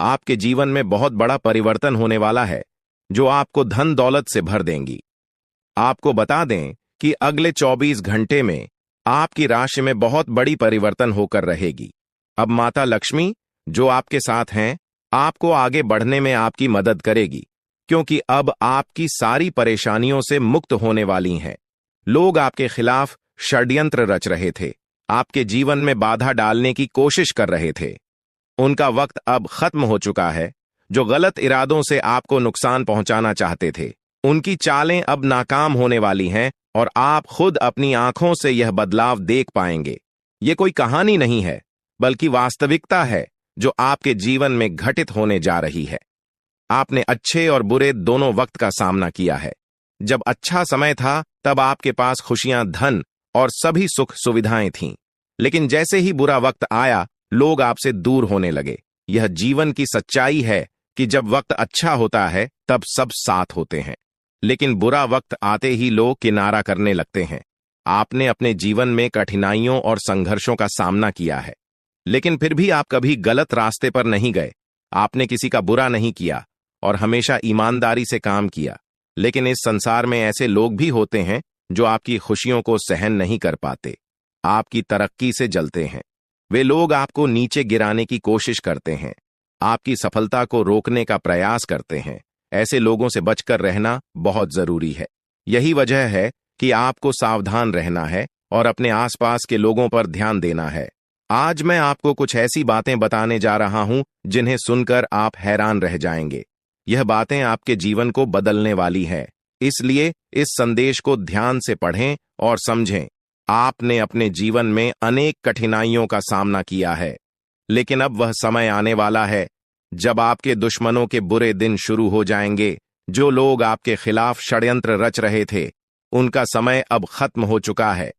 आपके जीवन में बहुत बड़ा परिवर्तन होने वाला है, जो आपको धन दौलत से भर देंगी। आपको बता दें कि अगले 24 घंटे में आपकी राशि में बहुत बड़ी परिवर्तन होकर रहेगी। अब माता लक्ष्मी, जो आपके साथ हैं, आपको आगे बढ़ने में आपकी मदद करेगी, क्योंकि अब आपकी सारी परेशानियों से मुक्त होने वाली हैं। लोग आपके खिलाफ षड्यंत्र रच रहे थे, आपके जीवन में बाधा डालने की कोशिश कर रहे थे। उनका वक्त अब खत्म हो चुका है। जो गलत इरादों से आपको नुकसान पहुंचाना चाहते थे, उनकी चालें अब नाकाम होने वाली हैं और आप खुद अपनी आंखों से यह बदलाव देख पाएंगे। ये कोई कहानी नहीं है, बल्कि वास्तविकता है जो आपके जीवन में घटित होने जा रही है। आपने अच्छे और बुरे दोनों वक्त का सामना किया है। जब अच्छा समय था, तब आपके पास खुशियां, धन और सभी सुख सुविधाएं थीं। लेकिन जैसे ही बुरा वक्त आया, लोग आपसे दूर होने लगे। यह जीवन की सच्चाई है कि जब वक्त अच्छा होता है, तब सब साथ होते हैं, लेकिन बुरा वक्त आते ही लोग किनारा करने लगते हैं। आपने अपने जीवन में कठिनाइयों और संघर्षों का सामना किया है, लेकिन फिर भी आप कभी गलत रास्ते पर नहीं गए। आपने किसी का बुरा नहीं किया और हमेशा ईमानदारी से काम किया। लेकिन इस संसार में ऐसे लोग भी होते हैं जो आपकी खुशियों को सहन नहीं कर पाते, आपकी तरक्की से जलते हैं। वे लोग आपको नीचे गिराने की कोशिश करते हैं, आपकी सफलता को रोकने का प्रयास करते हैं। ऐसे लोगों से बचकर रहना बहुत जरूरी है। यही वजह है कि आपको सावधान रहना है और अपने आसपास के लोगों पर ध्यान देना है। आज मैं आपको कुछ ऐसी बातें बताने जा रहा हूं जिन्हें सुनकर आप हैरान रह जाएंगे। यह बातें आपके जीवन को बदलने वाली है, इसलिए इस संदेश को ध्यान से पढ़ें और समझें। आपने अपने जीवन में अनेक कठिनाइयों का सामना किया है, लेकिन अब वह समय आने वाला है जब आपके दुश्मनों के बुरे दिन शुरू हो जाएंगे। जो लोग आपके खिलाफ षड्यंत्र रच रहे थे, उनका समय अब खत्म हो चुका है।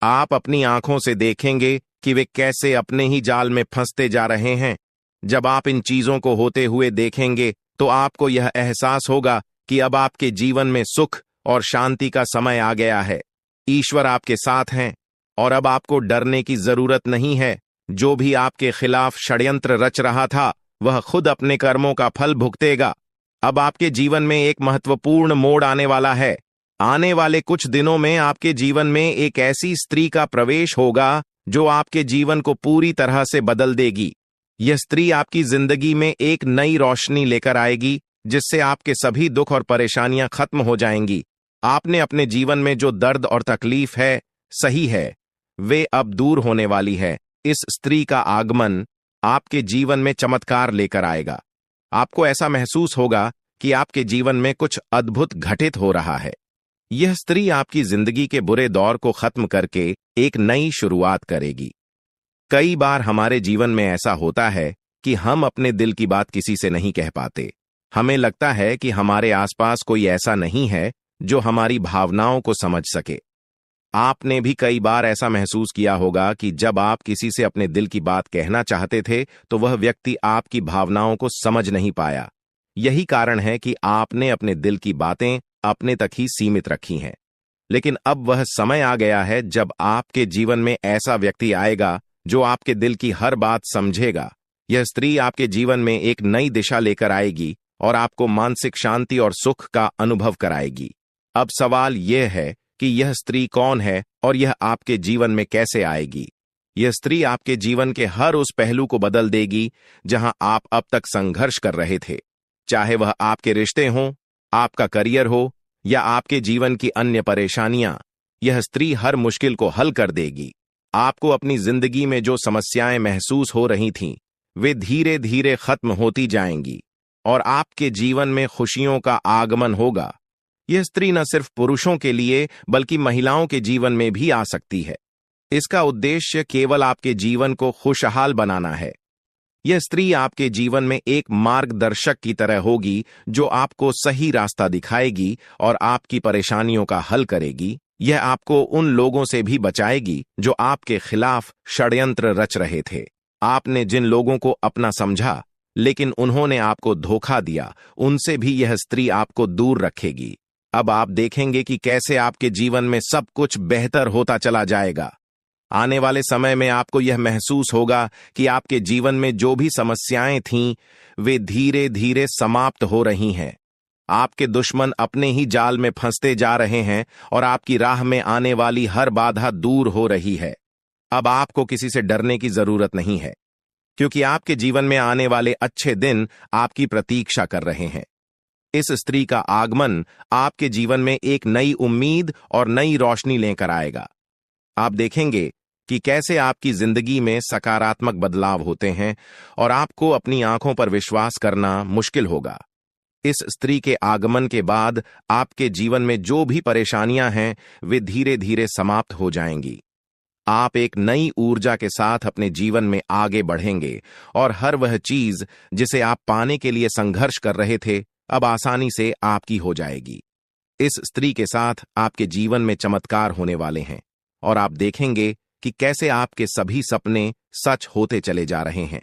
आप अपनी आंखों से देखेंगे कि वे कैसे अपने ही जाल में फंसते जा रहे हैं। जब आप इन चीजों को होते हुए देखेंगे, तो आपको यह एहसास होगा कि अब आपके जीवन में सुख और शांति का समय आ गया है। ईश्वर आपके साथ हैं और अब आपको डरने की जरूरत नहीं है। जो भी आपके खिलाफ षड्यंत्र रच रहा था, वह खुद अपने कर्मों का फल भुगतेगा। अब आपके जीवन में एक महत्वपूर्ण मोड़ आने वाला है। आने वाले कुछ दिनों में आपके जीवन में एक ऐसी स्त्री का प्रवेश होगा जो आपके जीवन को पूरी तरह से बदल देगी। यह स्त्री आपकी जिंदगी में एक नई रोशनी लेकर आएगी, जिससे आपके सभी दुख और परेशानियां खत्म हो जाएंगी। आपने अपने जीवन में जो दर्द और तकलीफ है, सही है, वे अब दूर होने वाली है। इस स्त्री का आगमन आपके जीवन में चमत्कार लेकर आएगा। आपको ऐसा महसूस होगा कि आपके जीवन में कुछ अद्भुत घटित हो रहा है। यह स्त्री आपकी जिंदगी के बुरे दौर को खत्म करके एक नई शुरुआत करेगी। कई बार हमारे जीवन में ऐसा होता है कि हम अपने दिल की बात किसी से नहीं कह पाते। हमें लगता है कि हमारे आसपास कोई ऐसा नहीं है जो हमारी भावनाओं को समझ सके। आपने भी कई बार ऐसा महसूस किया होगा कि जब आप किसी से अपने दिल की बात कहना चाहते थे, तो वह व्यक्ति आपकी भावनाओं को समझ नहीं पाया। यही कारण है कि आपने अपने दिल की बातें अपने तक ही सीमित रखी हैं। लेकिन अब वह समय आ गया है जब आपके जीवन में ऐसा व्यक्ति आएगा जो आपके दिल की हर बात समझेगा। यह स्त्री आपके जीवन में एक नई दिशा लेकर आएगी और आपको मानसिक शांति और सुख का अनुभव कराएगी। अब सवाल यह है कि यह स्त्री कौन है और यह आपके जीवन में कैसे आएगी। यह स्त्री आपके जीवन के हर उस पहलू को बदल देगी जहां आप अब तक संघर्ष कर रहे थे, चाहे वह आपके रिश्ते हों, आपका करियर हो या आपके जीवन की अन्य परेशानियां। यह स्त्री हर मुश्किल को हल कर देगी। आपको अपनी जिंदगी में जो समस्याएं महसूस हो रही थीं, वे धीरे धीरे खत्म होती जाएंगी और आपके जीवन में खुशियों का आगमन होगा। यह स्त्री न सिर्फ पुरुषों के लिए बल्कि महिलाओं के जीवन में भी आ सकती है। इसका उद्देश्य केवल आपके जीवन को खुशहाल बनाना है। यह स्त्री आपके जीवन में एक मार्गदर्शक की तरह होगी जो आपको सही रास्ता दिखाएगी और आपकी परेशानियों का हल करेगी। यह आपको उन लोगों से भी बचाएगी जो आपके खिलाफ षड्यंत्र रच रहे थे। आपने जिन लोगों को अपना समझा लेकिन उन्होंने आपको धोखा दिया, उनसे भी यह स्त्री आपको दूर रखेगी। अब आप देखेंगे कि कैसे आपके जीवन में सब कुछ बेहतर होता चला जाएगा। आने वाले समय में आपको यह महसूस होगा कि आपके जीवन में जो भी समस्याएं थीं, वे धीरे धीरे समाप्त हो रही हैं। आपके दुश्मन अपने ही जाल में फंसते जा रहे हैं और आपकी राह में आने वाली हर बाधा दूर हो रही है। अब आपको किसी से डरने की जरूरत नहीं है, क्योंकि आपके जीवन में आने वाले अच्छे दिन आपकी प्रतीक्षा कर रहे हैं। इस स्त्री का आगमन आपके जीवन में एक नई उम्मीद और नई रोशनी लेकर आएगा। आप देखेंगे कि कैसे आपकी जिंदगी में सकारात्मक बदलाव होते हैं और आपको अपनी आंखों पर विश्वास करना मुश्किल होगा। इस स्त्री के आगमन के बाद आपके जीवन में जो भी परेशानियां हैं, वे धीरे धीरे समाप्त हो जाएंगी। आप एक नई ऊर्जा के साथ अपने जीवन में आगे बढ़ेंगे और हर वह चीज जिसे आप पाने के लिए संघर्ष कर रहे थे, अब आसानी से आपकी हो जाएगी। इस स्त्री के साथ आपके जीवन में चमत्कार होने वाले हैं और आप देखेंगे कि कैसे आपके सभी सपने सच होते चले जा रहे हैं।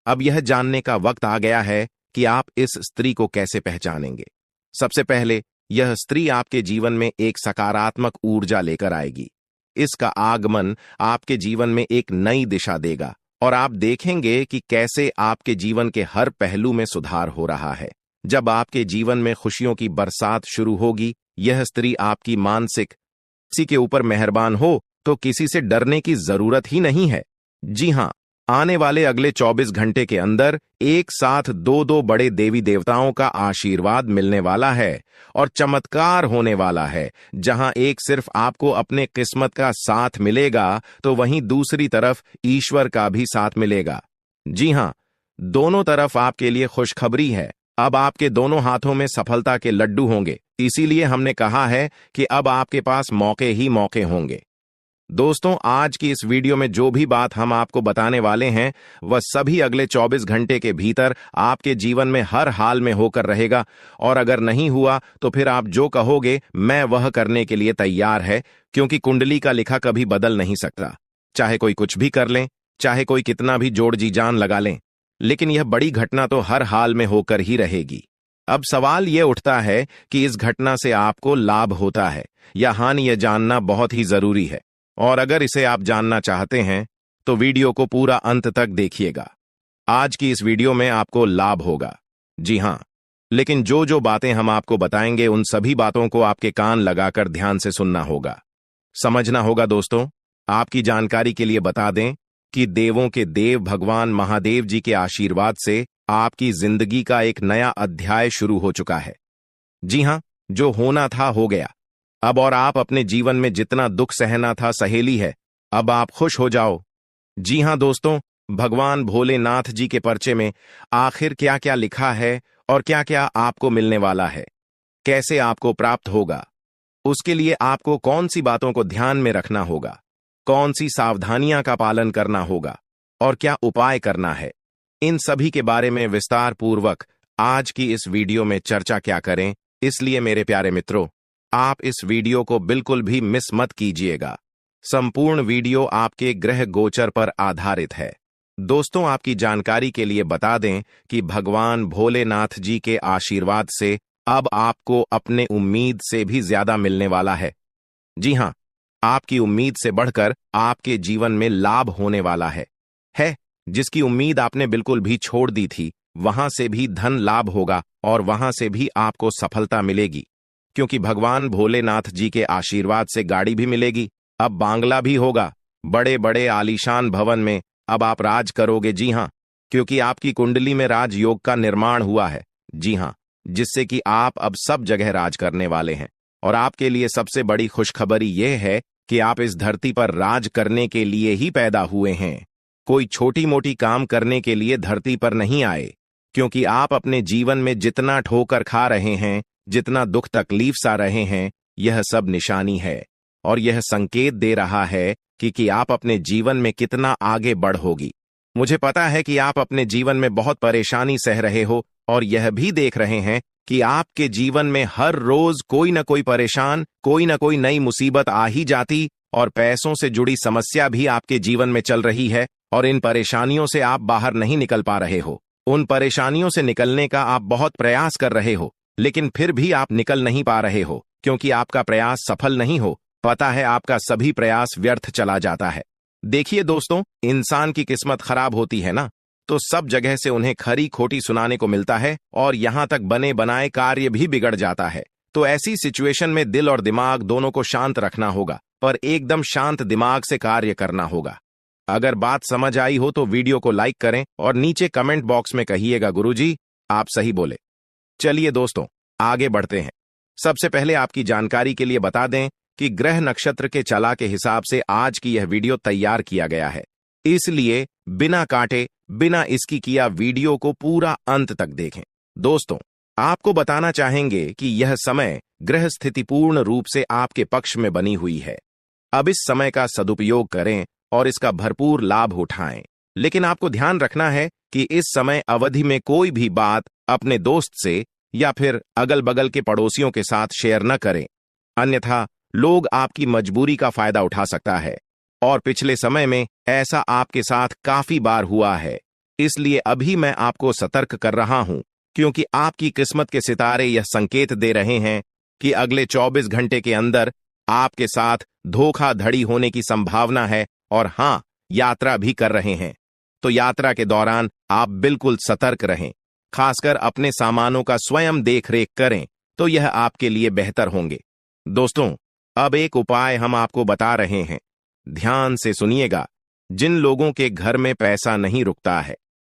अब यह जानने का वक्त आ गया है कि आप इस स्त्री को कैसे पहचानेंगे। सबसे पहले, यह स्त्री आपके जीवन में एक सकारात्मक ऊर्जा लेकर आएगी। इसका आगमन आपके जीवन में एक नई दिशा देगा और आप देखेंगे कि कैसे आपके जीवन के हर पहलू में सुधार हो रहा है। जब आपके जीवन में खुशियों की बरसात शुरू होगी, यह स्त्री आपकी मानसिक किसी के ऊपर मेहरबान हो तो किसी से डरने की जरूरत ही नहीं है। जी हां, आने वाले अगले 24 घंटे के अंदर एक साथ दो बड़े देवी देवताओं का आशीर्वाद मिलने वाला है और चमत्कार होने वाला है। जहां एक सिर्फ आपको अपने किस्मत का साथ मिलेगा, तो वहीं दूसरी तरफ ईश्वर का भी साथ मिलेगा। जी हां, दोनों तरफ आपके लिए खुशखबरी है। अब आपके दोनों हाथों में सफलता के लड्डू होंगे। इसीलिए हमने कहा है कि अब आपके पास मौके ही मौके होंगे। दोस्तों, आज की इस वीडियो में जो भी बात हम आपको बताने वाले हैं, वह सभी अगले 24 घंटे के भीतर आपके जीवन में हर हाल में होकर रहेगा। और अगर नहीं हुआ तो फिर आप जो कहोगे, मैं वह करने के लिए तैयार है, क्योंकि कुंडली का लिखा कभी बदल नहीं सकता। चाहे कोई कुछ भी कर लें, चाहे कोई कितना भी जोड़ जी जान लगा लें, लेकिन यह बड़ी घटना तो हर हाल में होकर ही रहेगी। अब सवाल यह उठता है कि इस घटना से आपको लाभ होता है या हानि, यह जानना बहुत ही जरूरी है। और अगर इसे आप जानना चाहते हैं तो वीडियो को पूरा अंत तक देखिएगा। आज की इस वीडियो में आपको लाभ होगा। जी हां, लेकिन जो जो बातें हम आपको बताएंगे, उन सभी बातों को आपके कान लगाकर ध्यान से सुनना होगा, समझना होगा। दोस्तों, आपकी जानकारी के लिए बता दें कि देवों के देव भगवान महादेव जी के आशीर्वाद से आपकी जिंदगी का एक नया अध्याय शुरू हो चुका है। जी हां, जो होना था हो गया अब, और आप अपने जीवन में जितना दुख सहना था सहेली है। अब आप खुश हो जाओ। जी हां दोस्तों, भगवान भोलेनाथ जी के पर्चे में आखिर क्या क्या लिखा है और क्या क्या आपको मिलने वाला है, कैसे आपको प्राप्त होगा, उसके लिए आपको कौन सी बातों को ध्यान में रखना होगा, कौन सी सावधानियां का पालन करना होगा और क्या उपाय करना है, इन सभी के बारे में विस्तार पूर्वक आज की इस वीडियो में चर्चा क्या करें। इसलिए मेरे प्यारे मित्रों, आप इस वीडियो को बिल्कुल भी मिस मत कीजिएगा। संपूर्ण वीडियो आपके ग्रह गोचर पर आधारित है। दोस्तों, आपकी जानकारी के लिए बता दें कि भगवान भोलेनाथ जी के आशीर्वाद से अब आपको अपने उम्मीद से भी ज्यादा मिलने वाला है। जी हां, आपकी उम्मीद से बढ़कर आपके जीवन में लाभ होने वाला है। जिसकी उम्मीद आपने बिल्कुल भी छोड़ दी थी, वहां से भी धन लाभ होगा और वहां से भी आपको सफलता मिलेगी, क्योंकि भगवान भोलेनाथ जी के आशीर्वाद से गाड़ी भी मिलेगी। अब बांग्ला भी होगा। बड़े बड़े आलीशान भवन में अब आप राज करोगे। जी हां, क्योंकि आपकी कुंडली में राजयोग का निर्माण हुआ है। जी हां, जिससे कि आप अब सब जगह राज करने वाले हैं। और आपके लिए सबसे बड़ी खुशखबरी यह है कि आप इस धरती पर राज करने के लिए ही पैदा हुए हैं। कोई छोटी मोटी काम करने के लिए धरती पर नहीं आए, क्योंकि आप अपने जीवन में जितना ठोकर खा रहे हैं, जितना दुख तकलीफ सा रहे हैं, यह सब निशानी है और यह संकेत दे रहा है कि आप अपने जीवन में कितना आगे बढ़ोगी। मुझे पता है कि आप अपने जीवन में बहुत परेशानी सह रहे हो और यह भी देख रहे हैं कि आपके जीवन में हर रोज कोई न कोई परेशान, कोई न कोई नई मुसीबत आ ही जाती और पैसों से जुड़ी समस्या भी आपके जीवन में चल रही है और इन परेशानियों से आप बाहर नहीं निकल पा रहे हो। उन परेशानियों से निकलने का आप बहुत प्रयास कर रहे हो, लेकिन फिर भी आप निकल नहीं पा रहे हो, क्योंकि आपका प्रयास सफल नहीं हो। पता है, आपका सभी प्रयास व्यर्थ चला जाता है। देखिए दोस्तों, इंसान की किस्मत खराब होती है ना, तो सब जगह से उन्हें खरी खोटी सुनाने को मिलता है और यहां तक बने बनाए कार्य भी बिगड़ जाता है। तो ऐसी सिचुएशन में दिल और दिमाग दोनों को शांत रखना होगा, पर एकदम शांत दिमाग से कार्य करना होगा। अगर बात समझ आई हो तो वीडियो को लाइक करें और नीचे कमेंट बॉक्स में कहिएगा गुरुजी आप सही बोले। चलिए दोस्तों, आगे बढ़ते हैं। सबसे पहले आपकी जानकारी के लिए बता दें कि ग्रह नक्षत्र के चला के हिसाब से आज की यह वीडियो तैयार किया गया है, इसलिए बिना काटे बिना इसकी किया वीडियो को पूरा अंत तक देखें। दोस्तों, आपको बताना चाहेंगे कि यह समय ग्रह स्थिति पूर्ण रूप से आपके पक्ष में बनी हुई है। अब इस समय का सदुपयोग करें और इसका भरपूर लाभ उठाएं। लेकिन आपको ध्यान रखना है कि इस समय अवधि में कोई भी बात अपने दोस्त से या फिर अगल बगल के पड़ोसियों के साथ शेयर न करें, अन्यथा लोग आपकी मजबूरी का फायदा उठा सकता है। और पिछले समय में ऐसा आपके साथ काफी बार हुआ है, इसलिए अभी मैं आपको सतर्क कर रहा हूं, क्योंकि आपकी किस्मत के सितारे यह संकेत दे रहे हैं कि अगले 24 घंटे के अंदर आपके साथ धोखाधड़ी होने की संभावना है। और हां, यात्रा भी कर रहे हैं, तो यात्रा के दौरान आप बिल्कुल सतर्क रहें। खासकर अपने सामानों का स्वयं देखरेख करें, तो यह आपके लिए बेहतर होंगे। दोस्तों, अब एक उपाय हम आपको बता रहे हैं, ध्यान से सुनिएगा। जिन लोगों के घर में पैसा नहीं रुकता है,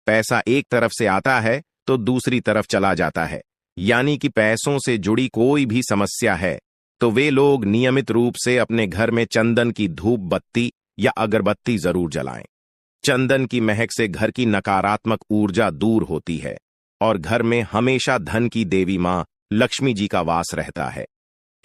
पैसा एक तरफ से आता है तो दूसरी तरफ चला जाता है, यानी कि पैसों से जुड़ी कोई भी समस्या है, तो वे लोग नियमित रूप से अपने घर में चंदन की धूप बत्ती या अगरबत्ती जरूर जलाएं। चंदन की महक से घर की नकारात्मक ऊर्जा दूर होती है और घर में हमेशा धन की देवी मां लक्ष्मी जी का वास रहता है।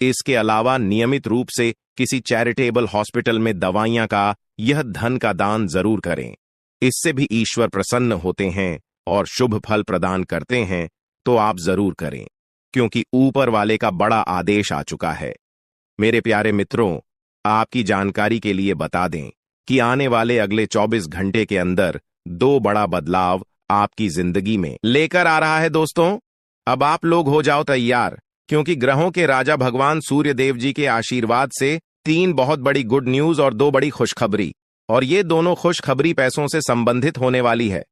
इसके अलावा नियमित रूप से किसी चैरिटेबल हॉस्पिटल में दवाइयां का यह धन का दान जरूर करें। इससे भी ईश्वर प्रसन्न होते हैं और शुभ फल प्रदान करते हैं, तो आप जरूर करें, क्योंकि ऊपर वाले का बड़ा आदेश आ चुका है। मेरे प्यारे मित्रों, आपकी जानकारी के लिए बता दें कि आने वाले अगले 24 घंटे के अंदर 2 बड़ा बदलाव आपकी जिंदगी में लेकर आ रहा है। दोस्तों, अब आप लोग हो जाओ तैयार, क्योंकि ग्रहों के राजा भगवान सूर्य देव जी के आशीर्वाद से 3 बहुत बड़ी गुड न्यूज और 2 बड़ी खुशखबरी, और ये दोनों खुशखबरी पैसों से संबंधित होने वाली है।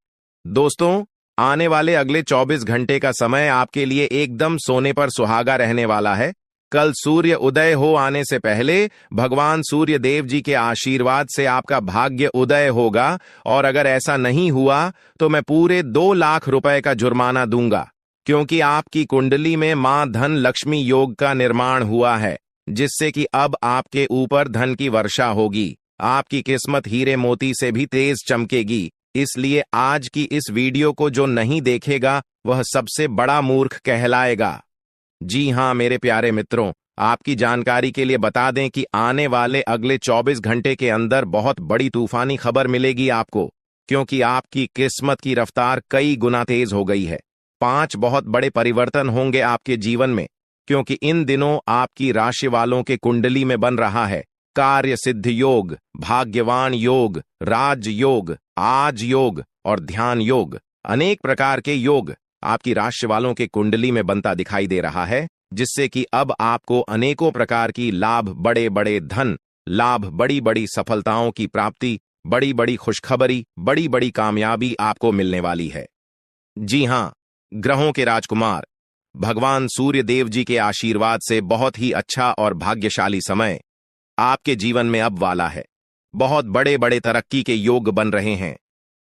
दोस्तों, आने वाले अगले 24 घंटे का समय आपके लिए एकदम सोने पर सुहागा रहने वाला है। कल सूर्य उदय हो आने से पहले भगवान सूर्य देव जी के आशीर्वाद से आपका भाग्य उदय होगा, और अगर ऐसा नहीं हुआ तो मैं पूरे 2 लाख रुपए का जुर्माना दूंगा, क्योंकि आपकी कुंडली में मां धन लक्ष्मी योग का निर्माण हुआ है, जिससे कि अब आपके ऊपर धन की वर्षा होगी। आपकी किस्मत हीरे मोती से भी तेज चमकेगी। इसलिए आज की इस वीडियो को जो नहीं देखेगा वह सबसे बड़ा मूर्ख कहलाएगा। जी हां मेरे प्यारे मित्रों, आपकी जानकारी के लिए बता दें कि आने वाले अगले 24 घंटे के अंदर बहुत बड़ी तूफानी खबर मिलेगी आपको, क्योंकि आपकी किस्मत की रफ्तार कई गुना तेज हो गई है। 5 बहुत बड़े परिवर्तन होंगे आपके जीवन में, क्योंकि इन दिनों आपकी राशि वालों के कुंडली में बन रहा है कार्य सिद्ध योग, भाग्यवान योग, राज योग, आज योग और ध्यान योग। अनेक प्रकार के योग आपकी राशि वालों के कुंडली में बनता दिखाई दे रहा है, जिससे कि अब आपको अनेकों प्रकार की लाभ, बड़े बड़े धन लाभ, बड़ी बड़ी सफलताओं की प्राप्ति, बड़ी बड़ी खुशखबरी, बड़ी बड़ी कामयाबी आपको मिलने वाली है। जी हां, ग्रहों के राजकुमार भगवान सूर्य देव जी के आशीर्वाद से बहुत ही अच्छा और भाग्यशाली समय आपके जीवन में अब वाला है। बहुत बड़े बड़े तरक्की के योग बन रहे हैं।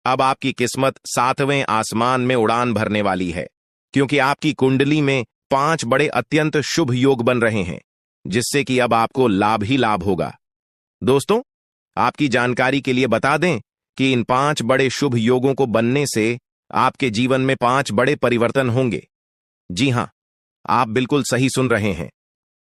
अब आपकी किस्मत 7वें आसमान में उड़ान भरने वाली है, क्योंकि आपकी कुंडली में 5 बड़े अत्यंत शुभ योग बन रहे हैं, जिससे कि अब आपको लाभ ही लाभ होगा। दोस्तों, आपकी जानकारी के लिए बता दें कि इन 5 बड़े शुभ योगों को बनने से आपके जीवन में 5 बड़े परिवर्तन होंगे। जी हां, आप बिल्कुल सही सुन रहे हैं।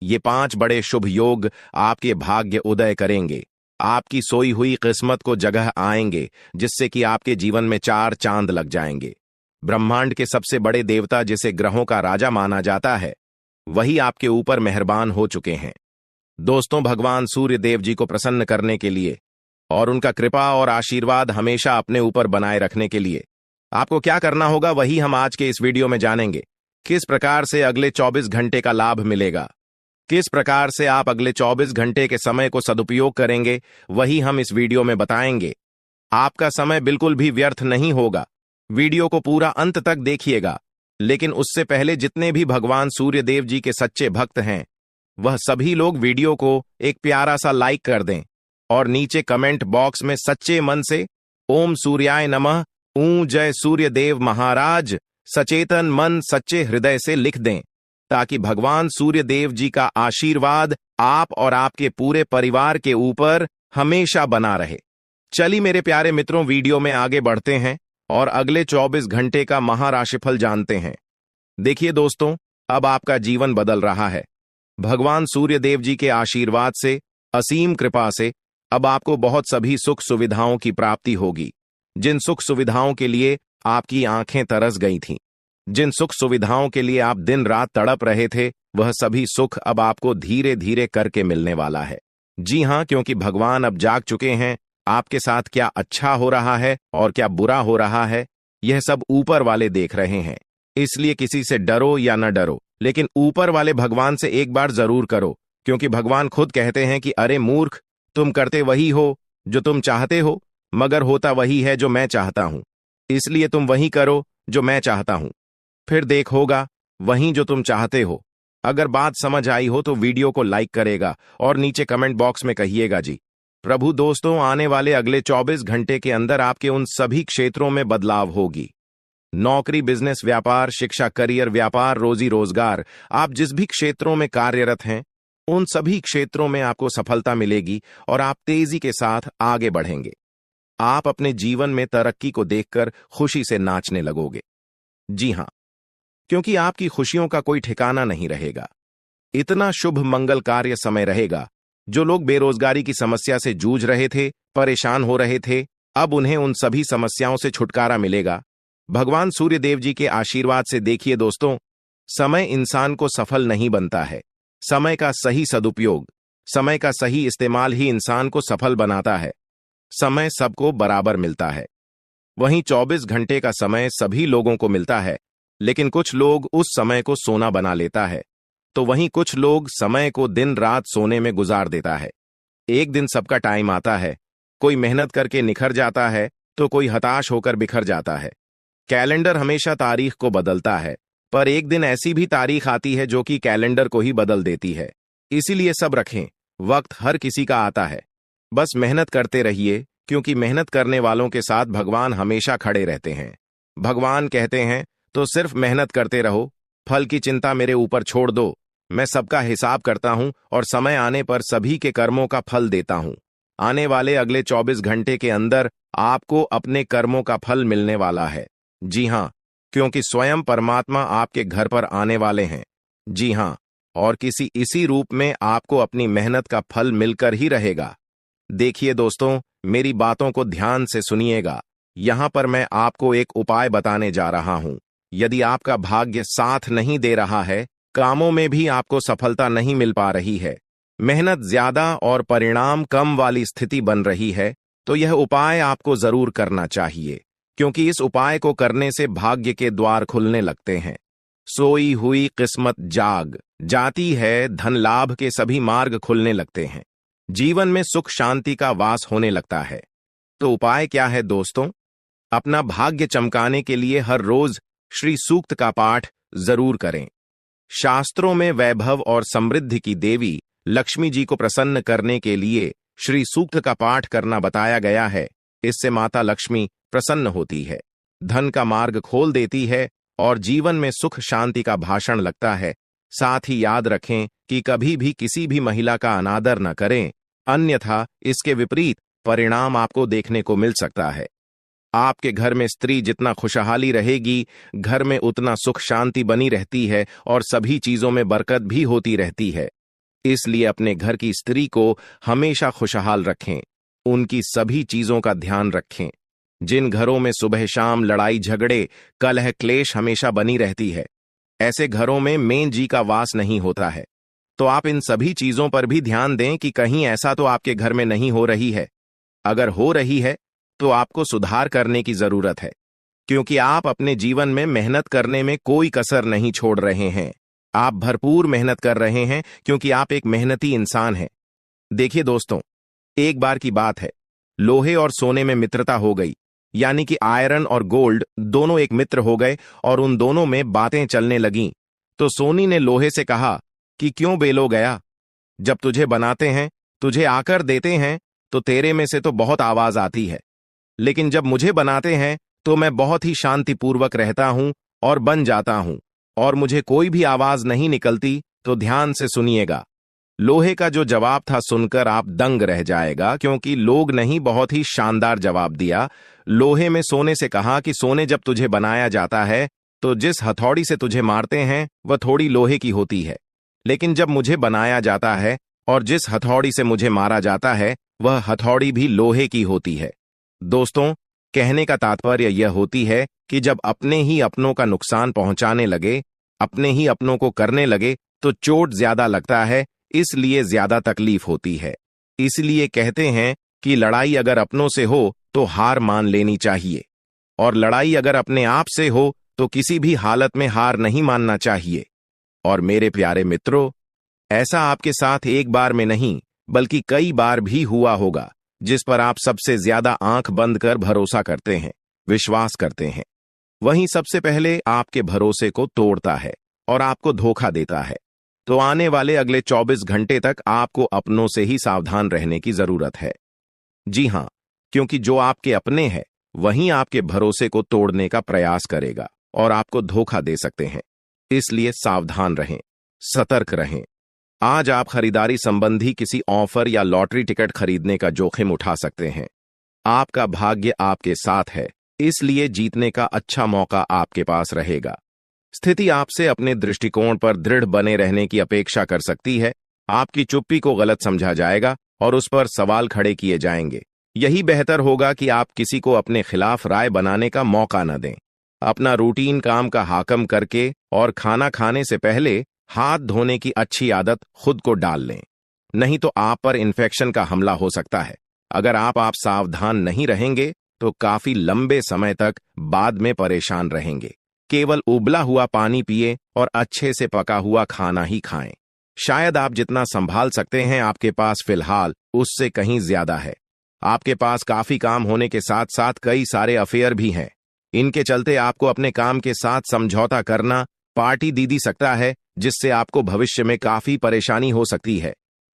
ये 5 बड़े शुभ योग आपके भाग्य उदय करेंगे, आपकी सोई हुई किस्मत को जगह आएंगे, जिससे कि आपके जीवन में 4 चांद लग जाएंगे। ब्रह्मांड के सबसे बड़े देवता, जिसे ग्रहों का राजा माना जाता है, वही आपके ऊपर मेहरबान हो चुके हैं। दोस्तों, भगवान सूर्य देव जी को प्रसन्न करने के लिए और उनका कृपा और आशीर्वाद हमेशा अपने ऊपर बनाए रखने के लिए आपको क्या करना होगा, वही हम आज के इस वीडियो में जानेंगे। किस प्रकार से अगले 24 घंटे का लाभ मिलेगा। किस प्रकार से आप अगले 24 घंटे के समय को सदुपयोग करेंगे, वही हम इस वीडियो में बताएंगे। आपका समय बिल्कुल भी व्यर्थ नहीं होगा। वीडियो को पूरा अंत तक देखिएगा। लेकिन उससे पहले जितने भी भगवान सूर्य देव जी के सच्चे भक्त हैं, वह सभी लोग वीडियो को एक प्यारा सा लाइक कर दें और नीचे कमेंट बॉक्स में सच्चे मन से ओम सूर्याय नमः, ऊं जय सूर्य देव महाराज, सचेतन मन सच्चे हृदय से लिख दें, ताकि भगवान सूर्य देव जी का आशीर्वाद आप और आपके पूरे परिवार के ऊपर हमेशा बना रहे। चलिए मेरे प्यारे मित्रों, वीडियो में आगे बढ़ते हैं और अगले 24 घंटे का महाराशिफल जानते हैं। देखिए दोस्तों, अब आपका जीवन बदल रहा है। भगवान सूर्य देव जी के आशीर्वाद से, असीम कृपा से अब आपको बहुत सभी सुख सुविधाओं की प्राप्ति होगी। जिन सुख सुविधाओं के लिए आपकी आंखें तरस गई थीं, जिन सुख सुविधाओं के लिए आप दिन रात तड़प रहे थे, वह सभी सुख अब आपको धीरे धीरे करके मिलने वाला है। जी हां, क्योंकि भगवान अब जाग चुके हैं। आपके साथ क्या अच्छा हो रहा है और क्या बुरा हो रहा है, यह सब ऊपर वाले देख रहे हैं। इसलिए किसी से डरो या न डरो, लेकिन ऊपर वाले भगवान से एक बार जरूर करो, क्योंकि भगवान खुद कहते हैं कि अरे मूर्ख, तुम करते वही हो जो तुम चाहते हो, मगर होता वही है जो मैं चाहता हूं। इसलिए तुम वही करो जो मैं चाहता हूं, फिर देख होगा वही जो तुम चाहते हो। अगर बात समझ आई हो तो वीडियो को लाइक करेगा और नीचे कमेंट बॉक्स में कहिएगा जी। प्रभु दोस्तों, आने वाले अगले 24 घंटे के अंदर आपके उन सभी क्षेत्रों में बदलाव होगी। नौकरी, बिजनेस, व्यापार, शिक्षा, करियर, व्यापार, रोजी रोजगार, आप जिस भी क्षेत्रों में कार्यरत हैं, उन सभी क्षेत्रों में आपको सफलता मिलेगी और आप तेजी के साथ आगे बढ़ेंगे। आप अपने जीवन में तरक्की को देखकर खुशी से नाचने लगोगे। जी हां, क्योंकि आपकी खुशियों का कोई ठिकाना नहीं रहेगा। इतना शुभ मंगल कार्य समय रहेगा। जो लोग बेरोजगारी की समस्या से जूझ रहे थे, परेशान हो रहे थे, अब उन्हें उन सभी समस्याओं से छुटकारा मिलेगा भगवान सूर्य देव जी के आशीर्वाद से। देखिए दोस्तों, समय इंसान को सफल नहीं बनता है। समय का सही सदुपयोग, समय का सही इस्तेमाल ही इंसान को सफल बनाता है। समय सबको बराबर मिलता है। वहीं 24 घंटे का समय सभी लोगों को मिलता है, लेकिन कुछ लोग उस समय को सोना बना लेता है, तो वहीं कुछ लोग समय को दिन रात सोने में गुजार देता है। एक दिन सबका टाइम आता है, कोई मेहनत करके निखर जाता है तो कोई हताश होकर बिखर जाता है। कैलेंडर हमेशा तारीख को बदलता है, पर एक दिन ऐसी भी तारीख आती है जो कि कैलेंडर को ही बदल देती है। इसीलिए सब रखें, वक्त हर किसी का आता है। बस मेहनत करते रहिए, क्योंकि मेहनत करने वालों के साथ भगवान हमेशा खड़े रहते हैं। भगवान कहते हैं तो सिर्फ मेहनत करते रहो, फल की चिंता मेरे ऊपर छोड़ दो। मैं सबका हिसाब करता हूं और समय आने पर सभी के कर्मों का फल देता हूं। आने वाले अगले 24 घंटे के अंदर आपको अपने कर्मों का फल मिलने वाला है। जी हां, क्योंकि स्वयं परमात्मा आपके घर पर आने वाले हैं। जी हां, और किसी इसी रूप में आपको अपनी मेहनत का फल मिलकर ही रहेगा। देखिए दोस्तों, मेरी बातों को ध्यान से सुनिएगा। यहां पर मैं आपको एक उपाय बताने जा रहा हूं। यदि आपका भाग्य साथ नहीं दे रहा है, कामों में भी आपको सफलता नहीं मिल पा रही है, मेहनत ज्यादा और परिणाम कम वाली स्थिति बन रही है, तो यह उपाय आपको जरूर करना चाहिए, क्योंकि इस उपाय को करने से भाग्य के द्वार खुलने लगते हैं। सोई हुई किस्मत जाग जाती है, धन लाभ के सभी मार्ग खुलने लगते हैं, जीवन में सुख शांति का वास होने लगता है। तो उपाय क्या है दोस्तों? अपना भाग्य चमकाने के लिए हर रोज श्री सूक्त का पाठ जरूर करें। शास्त्रों में वैभव और समृद्धि की देवी लक्ष्मी जी को प्रसन्न करने के लिए श्री सूक्त का पाठ करना बताया गया है। इससे माता लक्ष्मी प्रसन्न होती है, धन का मार्ग खोल देती है और जीवन में सुख शांति का भाषण लगता है। साथ ही याद रखें कि कभी भी किसी भी महिला का अनादर न करें, अन्यथा इसके विपरीत परिणाम आपको देखने को मिल सकता है। आपके घर में स्त्री जितना खुशहाली रहेगी, घर में उतना सुख शांति बनी रहती है और सभी चीजों में बरकत भी होती रहती है। इसलिए अपने घर की स्त्री को हमेशा खुशहाल रखें, उनकी सभी चीजों का ध्यान रखें। जिन घरों में सुबह शाम लड़ाई झगड़े कलह क्लेश हमेशा बनी रहती है, ऐसे घरों में मेन जी का वास नहीं होता है। तो आप इन सभी चीजों पर भी ध्यान दें कि कहीं ऐसा तो आपके घर में नहीं हो रही है। अगर हो रही है तो आपको सुधार करने की जरूरत है, क्योंकि आप अपने जीवन में मेहनत करने में कोई कसर नहीं छोड़ रहे हैं। आप भरपूर मेहनत कर रहे हैं क्योंकि आप एक मेहनती इंसान हैं। देखिए दोस्तों, एक बार की बात है, लोहे और सोने में मित्रता हो गई, यानी कि आयरन और गोल्ड दोनों एक मित्र हो गए और उन दोनों में बातें चलने लगीं। तो सोनी ने लोहे से कहा कि क्यों बेलो गया, जब तुझे बनाते हैं, तुझे आकर देते हैं, तो तेरे में से तो बहुत आवाज आती है, लेकिन जब मुझे बनाते हैं तो मैं बहुत ही शांतिपूर्वक रहता हूं और बन जाता हूं, और मुझे कोई भी आवाज नहीं निकलती। तो ध्यान से सुनिएगा। लोहे का जो जवाब था सुनकर आप दंग रह जाएगा, क्योंकि लोग नहीं, बहुत ही शानदार जवाब दिया। लोहे में सोने से कहा कि सोने, जब तुझे बनाया जाता है तो जिस हथौड़ी से तुझे मारते हैं वह थोड़ी लोहे की होती है, लेकिन जब मुझे बनाया जाता है और जिस हथौड़ी से मुझे मारा जाता है वह हथौड़ी भी लोहे की होती है। दोस्तों, कहने का तात्पर्य यह होती है कि जब अपने ही अपनों का नुकसान पहुंचाने लगे, अपने ही अपनों को करने लगे, तो चोट ज्यादा लगता है, इसलिए ज्यादा तकलीफ होती है। इसलिए कहते हैं कि लड़ाई अगर अपनों से हो तो हार मान लेनी चाहिए, और लड़ाई अगर अपने आप से हो तो किसी भी हालत में हार नहीं मानना चाहिए। और मेरे प्यारे मित्रों, ऐसा आपके साथ एक बार में नहीं बल्कि कई बार भी हुआ होगा, जिस पर आप सबसे ज्यादा आंख बंद कर भरोसा करते हैं, विश्वास करते हैं, वहीं सबसे पहले आपके भरोसे को तोड़ता है और आपको धोखा देता है। तो आने वाले अगले 24 घंटे तक आपको अपनों से ही सावधान रहने की जरूरत है। जी हां, क्योंकि जो आपके अपने हैं वहीं आपके भरोसे को तोड़ने का प्रयास करेगा और आपको धोखा दे सकते हैं। इसलिए सावधान रहें, सतर्क रहें। आज आप खरीदारी संबंधी किसी ऑफर या लॉटरी टिकट खरीदने का जोखिम उठा सकते हैं। आपका भाग्य आपके साथ है, इसलिए जीतने का अच्छा मौका आपके पास रहेगा। स्थिति आपसे अपने दृष्टिकोण पर दृढ़ बने रहने की अपेक्षा कर सकती है। आपकी चुप्पी को गलत समझा जाएगा और उस पर सवाल खड़े किए जाएंगे। यही बेहतर होगा कि आप किसी को अपने खिलाफ राय बनाने का मौका न दें। अपना रूटीन काम का हाकम करके और खाना खाने से पहले हाथ धोने की अच्छी आदत खुद को डाल लें, नहीं तो आप पर इन्फेक्शन का हमला हो सकता है। अगर आप सावधान नहीं रहेंगे तो काफी लंबे समय तक बाद में परेशान रहेंगे। केवल उबला हुआ पानी पिए और अच्छे से पका हुआ खाना ही खाएं। शायद आप जितना संभाल सकते हैं आपके पास फिलहाल उससे कहीं ज्यादा है। आपके पास काफी काम होने के साथ साथ कई सारे अफेयर भी हैं। इनके चलते आपको अपने काम के साथ समझौता करना पार्टी दीदी सकता है, जिससे आपको भविष्य में काफी परेशानी हो सकती है।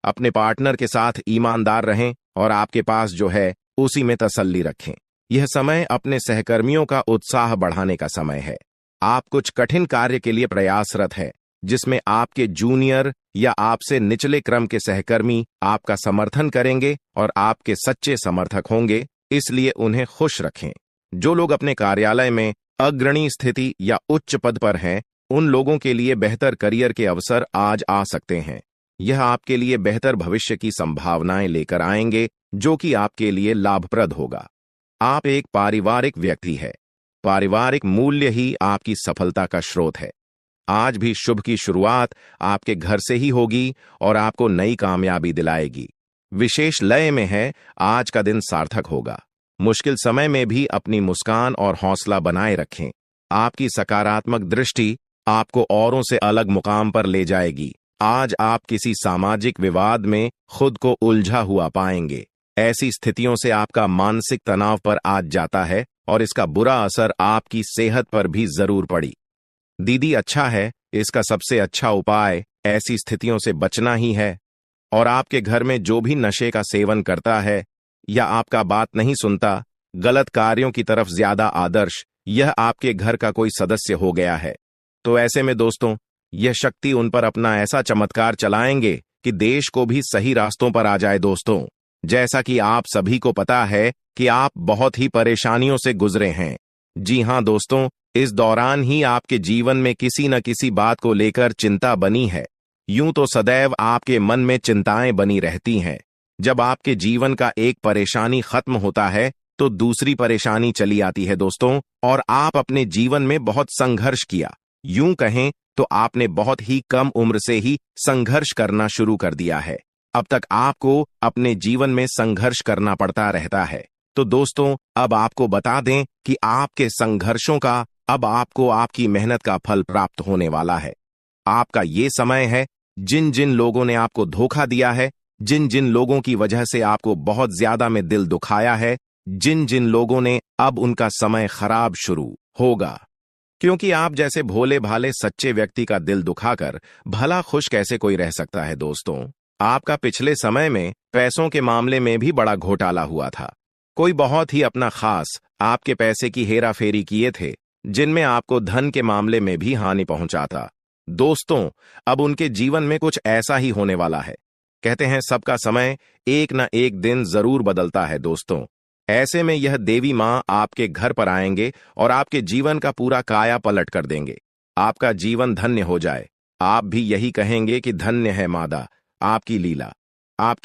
अपने पार्टनर के साथ ईमानदार रहें और आपके पास जो है उसी में तसल्ली रखें। यह समय अपने सहकर्मियों का उत्साह बढ़ाने का समय है। आप कुछ कठिन कार्य के लिए प्रयासरत हैं, जिसमें आपके जूनियर या आपसे निचले क्रम के सहकर्मी आपका समर्थन करेंगे और आपके सच्चे समर्थक होंगे, इसलिए उन्हें खुश रखें। जो लोग अपने कार्यालय में अग्रणी स्थिति या उच्च पद पर हैं, उन लोगों के लिए बेहतर करियर के अवसर आज आ सकते हैं। यह आपके लिए बेहतर भविष्य की संभावनाएं लेकर आएंगे, जो कि आपके लिए लाभप्रद होगा। आप एक पारिवारिक व्यक्ति हैं। पारिवारिक मूल्य ही आपकी सफलता का स्रोत है। आज भी शुभ की शुरुआत आपके घर से ही होगी और आपको नई कामयाबी दिलाएगी। विशेष लय में है, आज का दिन सार्थक होगा। मुश्किल समय में भी अपनी मुस्कान और हौसला बनाए रखें। आपकी सकारात्मक दृष्टि आपको औरों से अलग मुकाम पर ले जाएगी। आज आप किसी सामाजिक विवाद में खुद को उलझा हुआ पाएंगे। ऐसी स्थितियों से आपका मानसिक तनाव पर आज जाता है और इसका बुरा असर आपकी सेहत पर भी जरूर पड़ी। दीदी, अच्छा है, इसका सबसे अच्छा उपाय ऐसी स्थितियों से बचना ही है। और आपके घर में जो भी नशे का सेवन करता है या आपका बात नहीं सुनता, गलत कार्यों की तरफ ज्यादा आदर्श, यह आपके घर का कोई सदस्य हो गया है। तो ऐसे में दोस्तों, यह शक्ति उन पर अपना ऐसा चमत्कार चलाएंगे कि देश को भी सही रास्तों पर आ जाए। दोस्तों, जैसा कि आप सभी को पता है कि आप बहुत ही परेशानियों से गुजरे हैं। जी हां दोस्तों, इस दौरान ही आपके जीवन में किसी न किसी बात को लेकर चिंता बनी है। यूं तो सदैव आपके मन में चिंताएं बनी रहती हैं। जब आपके जीवन का एक परेशानी खत्म होता है तो दूसरी परेशानी चली आती है दोस्तों, और आप अपने जीवन में बहुत संघर्ष किया। यूं कहें तो आपने बहुत ही कम उम्र से ही संघर्ष करना शुरू कर दिया है। अब तक आपको अपने जीवन में संघर्ष करना पड़ता रहता है। तो दोस्तों, अब आपको बता दें कि आपके संघर्षों का अब आपको आपकी मेहनत का फल प्राप्त होने वाला है। आपका ये समय है। जिन जिन लोगों ने आपको धोखा दिया है, जिन जिन लोगों की वजह से आपको बहुत ज्यादा में दिल दुखाया है, जिन जिन लोगों ने, अब उनका समय खराब शुरू होगा। क्योंकि आप जैसे भोले भाले सच्चे व्यक्ति का दिल दुखाकर भला खुश कैसे कोई रह सकता है दोस्तों। आपका पिछले समय में पैसों के मामले में भी बड़ा घोटाला हुआ था। कोई बहुत ही अपना खास आपके पैसे की हेरा फेरी किए थे, जिनमें आपको धन के मामले में भी हानि पहुंचा था। दोस्तों, अब उनके जीवन में कुछ ऐसा ही होने वाला है। कहते हैं सबका समय एक न एक दिन जरूर बदलता है दोस्तों। ऐसे में यह देवी मां आपके घर पर आएंगे और आपके जीवन का पूरा काया पलट कर देंगे। आपका जीवन धन्य हो जाए। आप भी यही कहेंगे कि धन्य है मादा, आपकी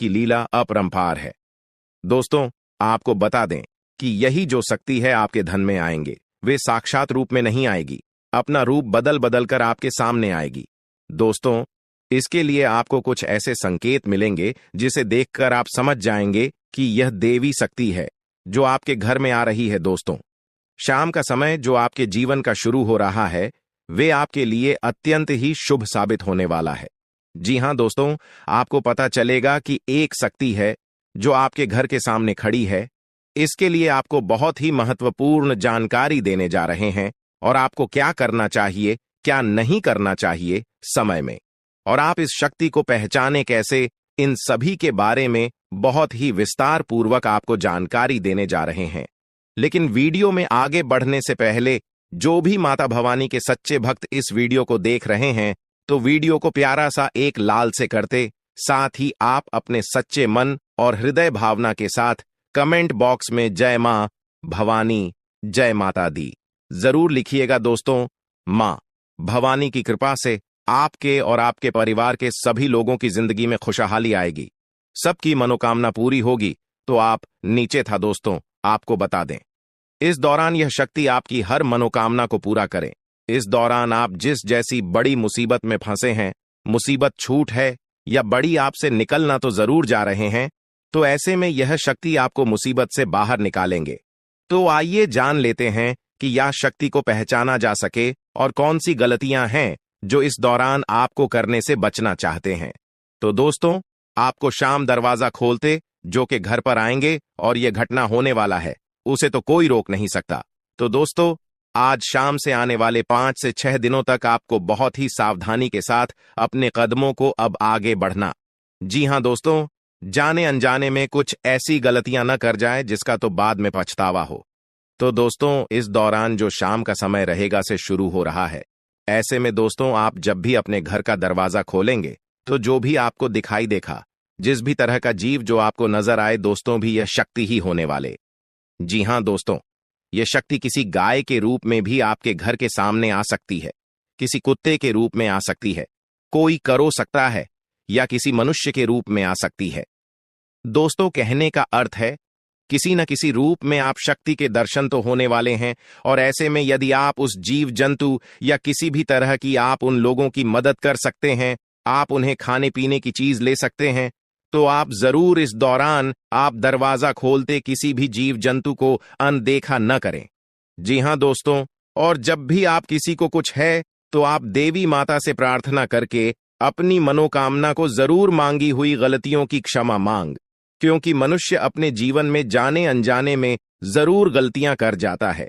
लीला अपरंपार है। दोस्तों, आपको बता दें कि यही जो शक्ति है आपके धन में आएंगे, वे साक्षात रूप में नहीं आएगी, अपना रूप बदल बदल कर आपके सामने आएगी। दोस्तों, इसके लिए आपको कुछ ऐसे संकेत मिलेंगे जिसे देखकर आप समझ जाएंगे कि यह देवी शक्ति है जो आपके घर में आ रही है। दोस्तों, शाम का समय जो आपके जीवन का शुरू हो रहा है, वे आपके लिए अत्यंत ही शुभ साबित होने वाला है। जी हां दोस्तों, आपको पता चलेगा कि एक शक्ति है जो आपके घर के सामने खड़ी है। इसके लिए आपको बहुत ही महत्वपूर्ण जानकारी देने जा रहे हैं और आपको क्या करना चाहिए, क्या नहीं करना चाहिए समय में, और आप इस शक्ति को पहचाने कैसे, इन सभी के बारे में बहुत ही विस्तार पूर्वक आपको जानकारी देने जा रहे हैं। लेकिन वीडियो में आगे बढ़ने से पहले जो भी माता भवानी के सच्चे भक्त इस वीडियो को देख रहे हैं, तो वीडियो को प्यारा सा एक लाल से करते, साथ ही आप अपने सच्चे मन और हृदय भावना के साथ कमेंट बॉक्स में जय मां भवानी, जय माता दी जरूर लिखिएगा। दोस्तों, मां भवानी की कृपा से आपके और आपके परिवार के सभी लोगों की जिंदगी में खुशहाली आएगी, सबकी मनोकामना पूरी होगी। तो आप नीचे था दोस्तों, आपको बता दें, इस दौरान यह शक्ति आपकी हर मनोकामना को पूरा करें। इस दौरान आप जिस जैसी बड़ी मुसीबत में फंसे हैं, मुसीबत छूट है या बड़ी आपसे निकलना तो जरूर जा रहे हैं, तो ऐसे में यह शक्ति आपको मुसीबत से बाहर निकालेंगे। तो आइए जान लेते हैं कि यह शक्ति को पहचाना जा सके और कौन सी गलतियां हैं जो इस दौरान आपको करने से बचना चाहते हैं। तो दोस्तों, आपको शाम दरवाजा खोलते जो कि घर पर आएंगे और यह घटना होने वाला है, उसे तो कोई रोक नहीं सकता। तो दोस्तों, आज शाम से आने वाले 5 से 6 दिनों तक आपको बहुत ही सावधानी के साथ अपने कदमों को अब आगे बढ़ना। जी हां दोस्तों, जाने अनजाने में कुछ ऐसी गलतियां न कर जाए जिसका तो बाद में पछतावा हो। तो दोस्तों, इस दौरान जो शाम का समय रहेगा से शुरू हो रहा है। ऐसे में दोस्तों, आप जब भी अपने घर का दरवाजा खोलेंगे तो जो भी आपको दिखाई देखा, जिस भी तरह का जीव जो आपको नजर आए, दोस्तों भी यह शक्ति ही होने वाले। जी हां दोस्तों, यह शक्ति किसी गाय के रूप में भी आपके घर के सामने आ सकती है, किसी कुत्ते के रूप में आ सकती है, कोई करो सकता है, या किसी मनुष्य के रूप में आ सकती है। दोस्तों, कहने का अर्थ है किसी न किसी रूप में आप शक्ति के दर्शन तो होने वाले हैं। और ऐसे में यदि आप उस जीव जंतु या किसी भी तरह की आप उन लोगों की मदद कर सकते हैं, आप उन्हें खाने पीने की चीज ले सकते हैं, तो आप जरूर इस दौरान आप दरवाजा खोलते किसी भी जीव जंतु को अनदेखा न करें। जी हां दोस्तों, और जब भी आप किसी को कुछ है तो आप देवी माता से प्रार्थना करके अपनी मनोकामना को जरूर मांगी हुई गलतियों की क्षमा मांग, क्योंकि मनुष्य अपने जीवन में जाने अनजाने में जरूर गलतियां कर जाता है।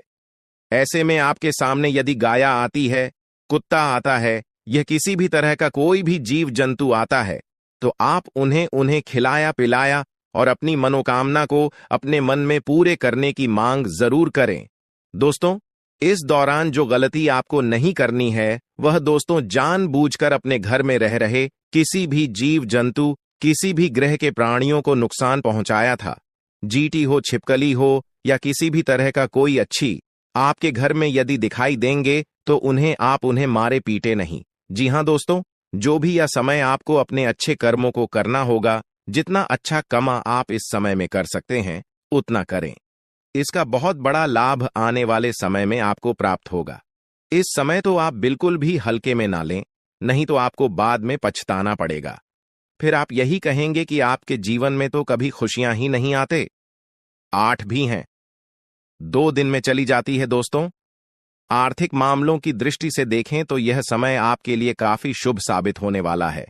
ऐसे में आपके सामने यदि गाया आती है, कुत्ता आता है, यह किसी भी तरह का कोई भी जीव जंतु आता है, तो आप उन्हें खिलाया पिलाया और अपनी मनोकामना को अपने मन में पूरे करने की मांग जरूर करें। दोस्तों, इस दौरान जो गलती आपको नहीं करनी है, वह दोस्तों जानबूझकर अपने घर में रह रहे किसी भी जीव जंतु, किसी भी ग्रह के प्राणियों को नुकसान पहुंचाया था। जीटी हो, छिपकली हो या किसी भी तरह का कोई अच्छी आपके घर में यदि दिखाई देंगे तो उन्हें मारे पीटे नहीं। जी हां दोस्तों, जो भी यह समय आपको अपने अच्छे कर्मों को करना होगा, जितना अच्छा कमा आप इस समय में कर सकते हैं उतना करें। इसका बहुत बड़ा लाभ आने वाले समय में आपको प्राप्त होगा। इस समय तो आप बिल्कुल भी हल्के में ना लें, नहीं तो आपको बाद में पछताना पड़ेगा। फिर आप यही कहेंगे कि आपके जीवन में तो कभी खुशियां ही नहीं आते। 8 भी हैं, 2 दिन में चली जाती है दोस्तों। आर्थिक मामलों की दृष्टि से देखें तो यह समय आपके लिए काफी शुभ साबित होने वाला है।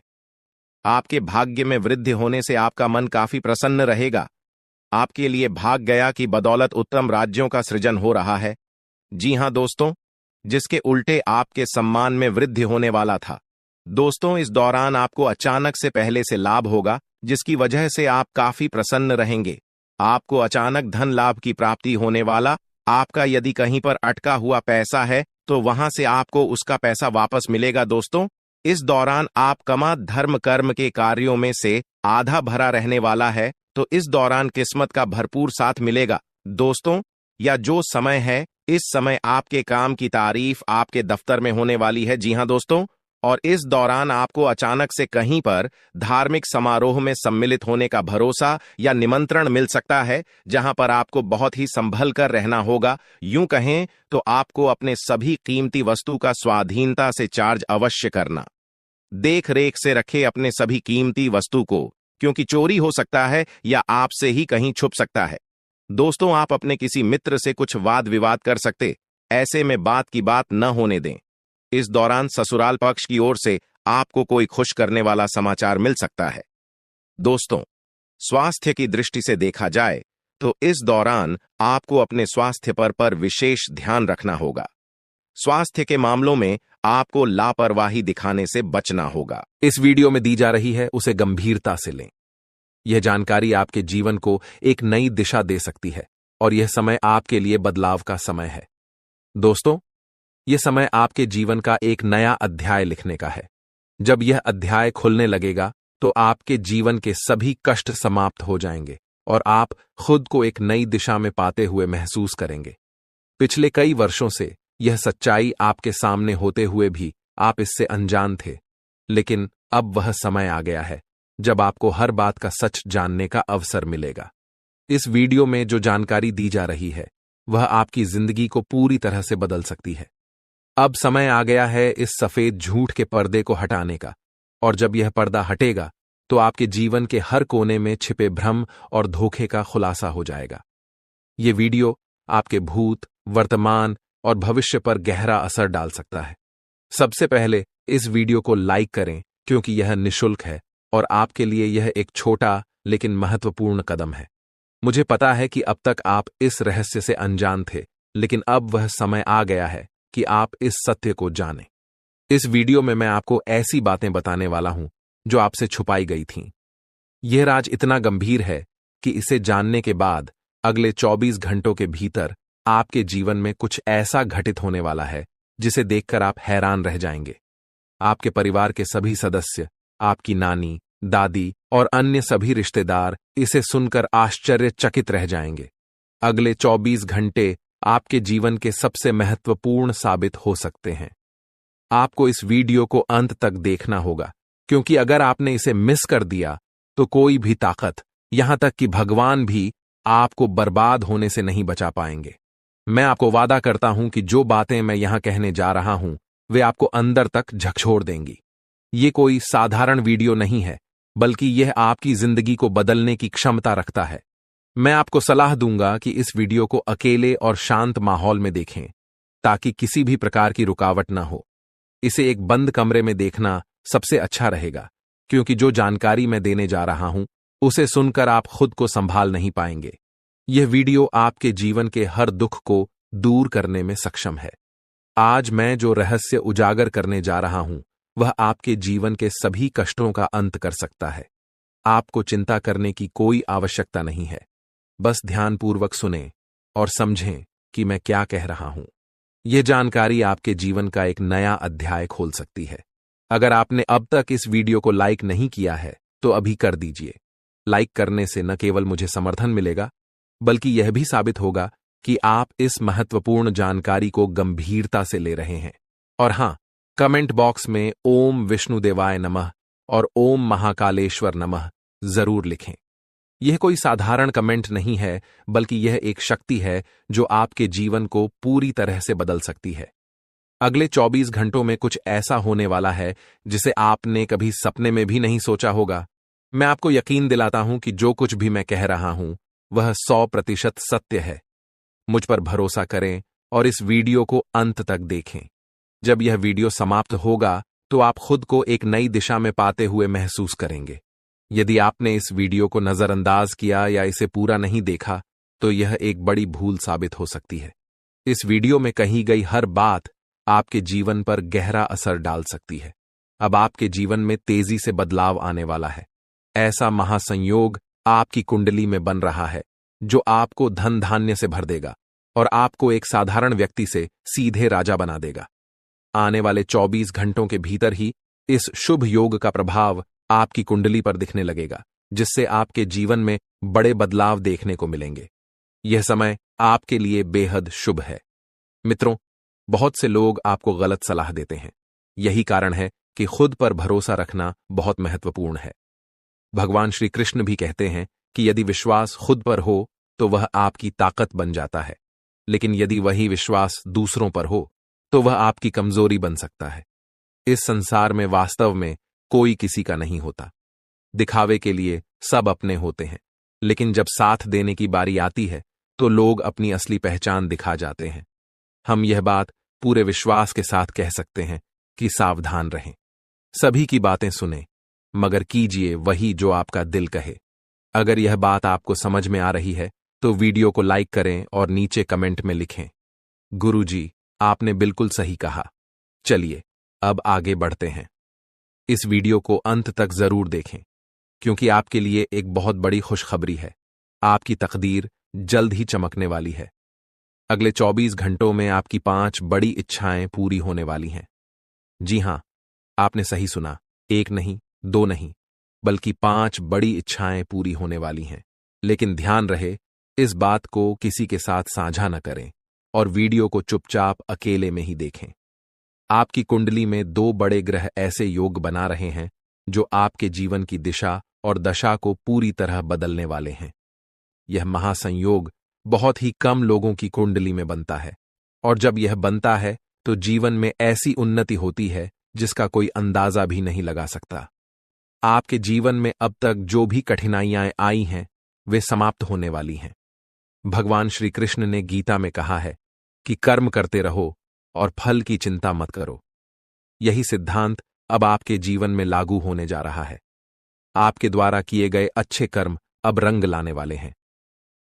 आपके भाग्य में वृद्धि होने से आपका मन काफी प्रसन्न रहेगा। आपके लिए भाग गया की बदौलत उत्तम राज्यों का सृजन हो रहा है। जी हां दोस्तों, जिसके उल्टे आपके सम्मान में वृद्धि होने वाला था। दोस्तों, इस दौरान आपको अचानक से पहले से लाभ होगा, जिसकी वजह से आप काफी प्रसन्न रहेंगे। आपको अचानक धन लाभ की प्राप्ति होने वाला। आपका यदि कहीं पर अटका हुआ पैसा है तो वहां से आपको उसका पैसा वापस मिलेगा। दोस्तों, इस दौरान आप कमा धर्म कर्म के कार्यों में से आधा भरा रहने वाला है, तो इस दौरान किस्मत का भरपूर साथ मिलेगा। दोस्तों, या जो समय है, इस समय आपके काम की तारीफ आपके दफ्तर में होने वाली है। जी हां दोस्तों, और इस दौरान आपको अचानक से कहीं पर धार्मिक समारोह में सम्मिलित होने का भरोसा या निमंत्रण मिल सकता है, जहां पर आपको बहुत ही संभल कर रहना होगा। यूं कहें तो आपको अपने सभी कीमती वस्तु का स्वाधीनता से चार्ज अवश्य करना। देख रेख से रखे अपने सभी कीमती वस्तु को, क्योंकि चोरी हो सकता है या आपसे ही कहीं छुप सकता है। दोस्तों, आप अपने किसी मित्र से कुछ वाद विवाद कर सकते, ऐसे में बात की बात न होने दें। इस दौरान ससुराल पक्ष की ओर से आपको कोई खुश करने वाला समाचार मिल सकता है। दोस्तों, स्वास्थ्य की दृष्टि से देखा जाए तो इस दौरान आपको अपने स्वास्थ्य पर विशेष ध्यान रखना होगा। स्वास्थ्य के मामलों में आपको लापरवाही दिखाने से बचना होगा। इस वीडियो में दी जा रही है उसे गंभीरता से लें। यह जानकारी आपके जीवन को एक नई दिशा दे सकती है और यह समय आपके लिए बदलाव का समय है। दोस्तों, यह समय आपके जीवन का एक नया अध्याय लिखने का है। जब यह अध्याय खुलने लगेगा तो आपके जीवन के सभी कष्ट समाप्त हो जाएंगे और आप खुद को एक नई दिशा में पाते हुए महसूस करेंगे। पिछले कई वर्षों से यह सच्चाई आपके सामने होते हुए भी आप इससे अनजान थे, लेकिन अब वह समय आ गया है जब आपको हर बात का सच जानने का अवसर मिलेगा। इस वीडियो में जो जानकारी दी जा रही है वह आपकी जिंदगी को पूरी तरह से बदल सकती है। अब समय आ गया है इस सफेद झूठ के पर्दे को हटाने का, और जब यह पर्दा हटेगा तो आपके जीवन के हर कोने में छिपे भ्रम और धोखे का खुलासा हो जाएगा। यह वीडियो आपके भूत, वर्तमान और भविष्य पर गहरा असर डाल सकता है। सबसे पहले इस वीडियो को लाइक करें, क्योंकि यह निःशुल्क है और आपके लिए यह एक छोटा लेकिन महत्वपूर्ण कदम है। मुझे पता है कि अब तक आप इस रहस्य से अनजान थे, लेकिन अब वह समय आ गया है कि आप इस सत्य को जानें। इस वीडियो में मैं आपको ऐसी बातें बताने वाला हूं जो आपसे छुपाई गई थीं। यह राज इतना गंभीर है कि इसे जानने के बाद अगले 24 घंटों के भीतर आपके जीवन में कुछ ऐसा घटित होने वाला है जिसे देखकर आप हैरान रह जाएंगे। आपके परिवार के सभी सदस्य, आपकी नानी, दादी और अन्य सभी रिश्तेदार इसे सुनकर आश्चर्यचकित रह जाएंगे। अगले 24 घंटे आपके जीवन के सबसे महत्वपूर्ण साबित हो सकते हैं। आपको इस वीडियो को अंत तक देखना होगा, क्योंकि अगर आपने इसे मिस कर दिया तो कोई भी ताकत, यहां तक कि भगवान भी, आपको बर्बाद होने से नहीं बचा पाएंगे। मैं आपको वादा करता हूं कि जो बातें मैं यहां कहने जा रहा हूं वे आपको अंदर तक झकझोर देंगी। ये कोई साधारण वीडियो नहीं है, बल्कि यह आपकी जिंदगी को बदलने की क्षमता रखता है। मैं आपको सलाह दूंगा कि इस वीडियो को अकेले और शांत माहौल में देखें, ताकि किसी भी प्रकार की रुकावट न हो। इसे एक बंद कमरे में देखना सबसे अच्छा रहेगा, क्योंकि जो जानकारी मैं देने जा रहा हूं उसे सुनकर आप खुद को संभाल नहीं पाएंगे। यह वीडियो आपके जीवन के हर दुख को दूर करने में सक्षम है। आज मैं जो रहस्य उजागर करने जा रहा हूं वह आपके जीवन के सभी कष्टों का अंत कर सकता है। आपको चिंता करने की कोई आवश्यकता नहीं है। बस ध्यानपूर्वक सुनें और समझें कि मैं क्या कह रहा हूं। यह जानकारी आपके जीवन का एक नया अध्याय खोल सकती है। अगर आपने अब तक इस वीडियो को लाइक नहीं किया है तो अभी कर दीजिए। लाइक करने से न केवल मुझे समर्थन मिलेगा, बल्कि यह भी साबित होगा कि आप इस महत्वपूर्ण जानकारी को गंभीरता से ले रहे हैं। और हां, कमेंट बॉक्स में ओम विष्णुदेवाय नमः और ओम महाकालेश्वर नमः जरूर लिखें। यह कोई साधारण कमेंट नहीं है, बल्कि यह एक शक्ति है जो आपके जीवन को पूरी तरह से बदल सकती है। अगले 24 घंटों में कुछ ऐसा होने वाला है जिसे आपने कभी सपने में भी नहीं सोचा होगा। मैं आपको यकीन दिलाता हूं कि जो कुछ भी मैं कह रहा हूं वह 100% सत्य है। मुझ पर भरोसा करें और इस वीडियो को अंत तक देखें। जब यह वीडियो समाप्त होगा तो आप खुद को एक नई दिशा में पाते हुए महसूस करेंगे। यदि आपने इस वीडियो को नजरअंदाज किया या इसे पूरा नहीं देखा तो यह एक बड़ी भूल साबित हो सकती है। इस वीडियो में कही गई हर बात आपके जीवन पर गहरा असर डाल सकती है। अब आपके जीवन में तेजी से बदलाव आने वाला है। ऐसा महासंयोग आपकी कुंडली में बन रहा है जो आपको धन धान्य से भर देगा और आपको एक साधारण व्यक्ति से सीधे राजा बना देगा। आने वाले 24 घंटों के भीतर ही इस शुभ योग का प्रभाव आपकी कुंडली पर दिखने लगेगा, जिससे आपके जीवन में बड़े बदलाव देखने को मिलेंगे। यह समय आपके लिए बेहद शुभ है। मित्रों, बहुत से लोग आपको गलत सलाह देते हैं। यही कारण है कि खुद पर भरोसा रखना बहुत महत्वपूर्ण है। भगवान श्री कृष्ण भी कहते हैं कि यदि विश्वास खुद पर हो तो वह आपकी ताकत बन जाता है, लेकिन यदि वही विश्वास दूसरों पर हो तो वह आपकी कमजोरी बन सकता है। इस संसार में वास्तव में कोई किसी का नहीं होता। दिखावे के लिए सब अपने होते हैं, लेकिन जब साथ देने की बारी आती है तो लोग अपनी असली पहचान दिखा जाते हैं। हम यह बात पूरे विश्वास के साथ कह सकते हैं कि सावधान रहें। सभी की बातें सुनें, मगर कीजिए वही जो आपका दिल कहे। अगर यह बात आपको समझ में आ रही है तो वीडियो को लाइक करें और नीचे कमेंट में लिखें, गुरुजी, आपने बिल्कुल सही कहा। चलिए अब आगे बढ़ते हैं। इस वीडियो को अंत तक जरूर देखें, क्योंकि आपके लिए एक बहुत बड़ी खुशखबरी है। आपकी तकदीर जल्द ही चमकने वाली है। अगले 24 घंटों में आपकी 5 बड़ी इच्छाएं पूरी होने वाली हैं। जी हां, आपने सही सुना, 1 नहीं, 2 नहीं, बल्कि 5 बड़ी इच्छाएं पूरी होने वाली हैं। लेकिन ध्यान रहे, इस बात को किसी के साथ साझा न करें और वीडियो को चुपचाप अकेले में ही देखें। आपकी कुंडली में 2 बड़े ग्रह ऐसे योग बना रहे हैं जो आपके जीवन की दिशा और दशा को पूरी तरह बदलने वाले हैं। यह महासंयोग बहुत ही कम लोगों की कुंडली में बनता है, और जब यह बनता है तो जीवन में ऐसी उन्नति होती है जिसका कोई अंदाजा भी नहीं लगा सकता। आपके जीवन में अब तक जो भी कठिनाइयां आई हैं वे समाप्त होने वाली हैं। भगवान श्री कृष्ण ने गीता में कहा है कि कर्म करते रहो और फल की चिंता मत करो। यही सिद्धांत अब आपके जीवन में लागू होने जा रहा है। आपके द्वारा किए गए अच्छे कर्म अब रंग लाने वाले हैं।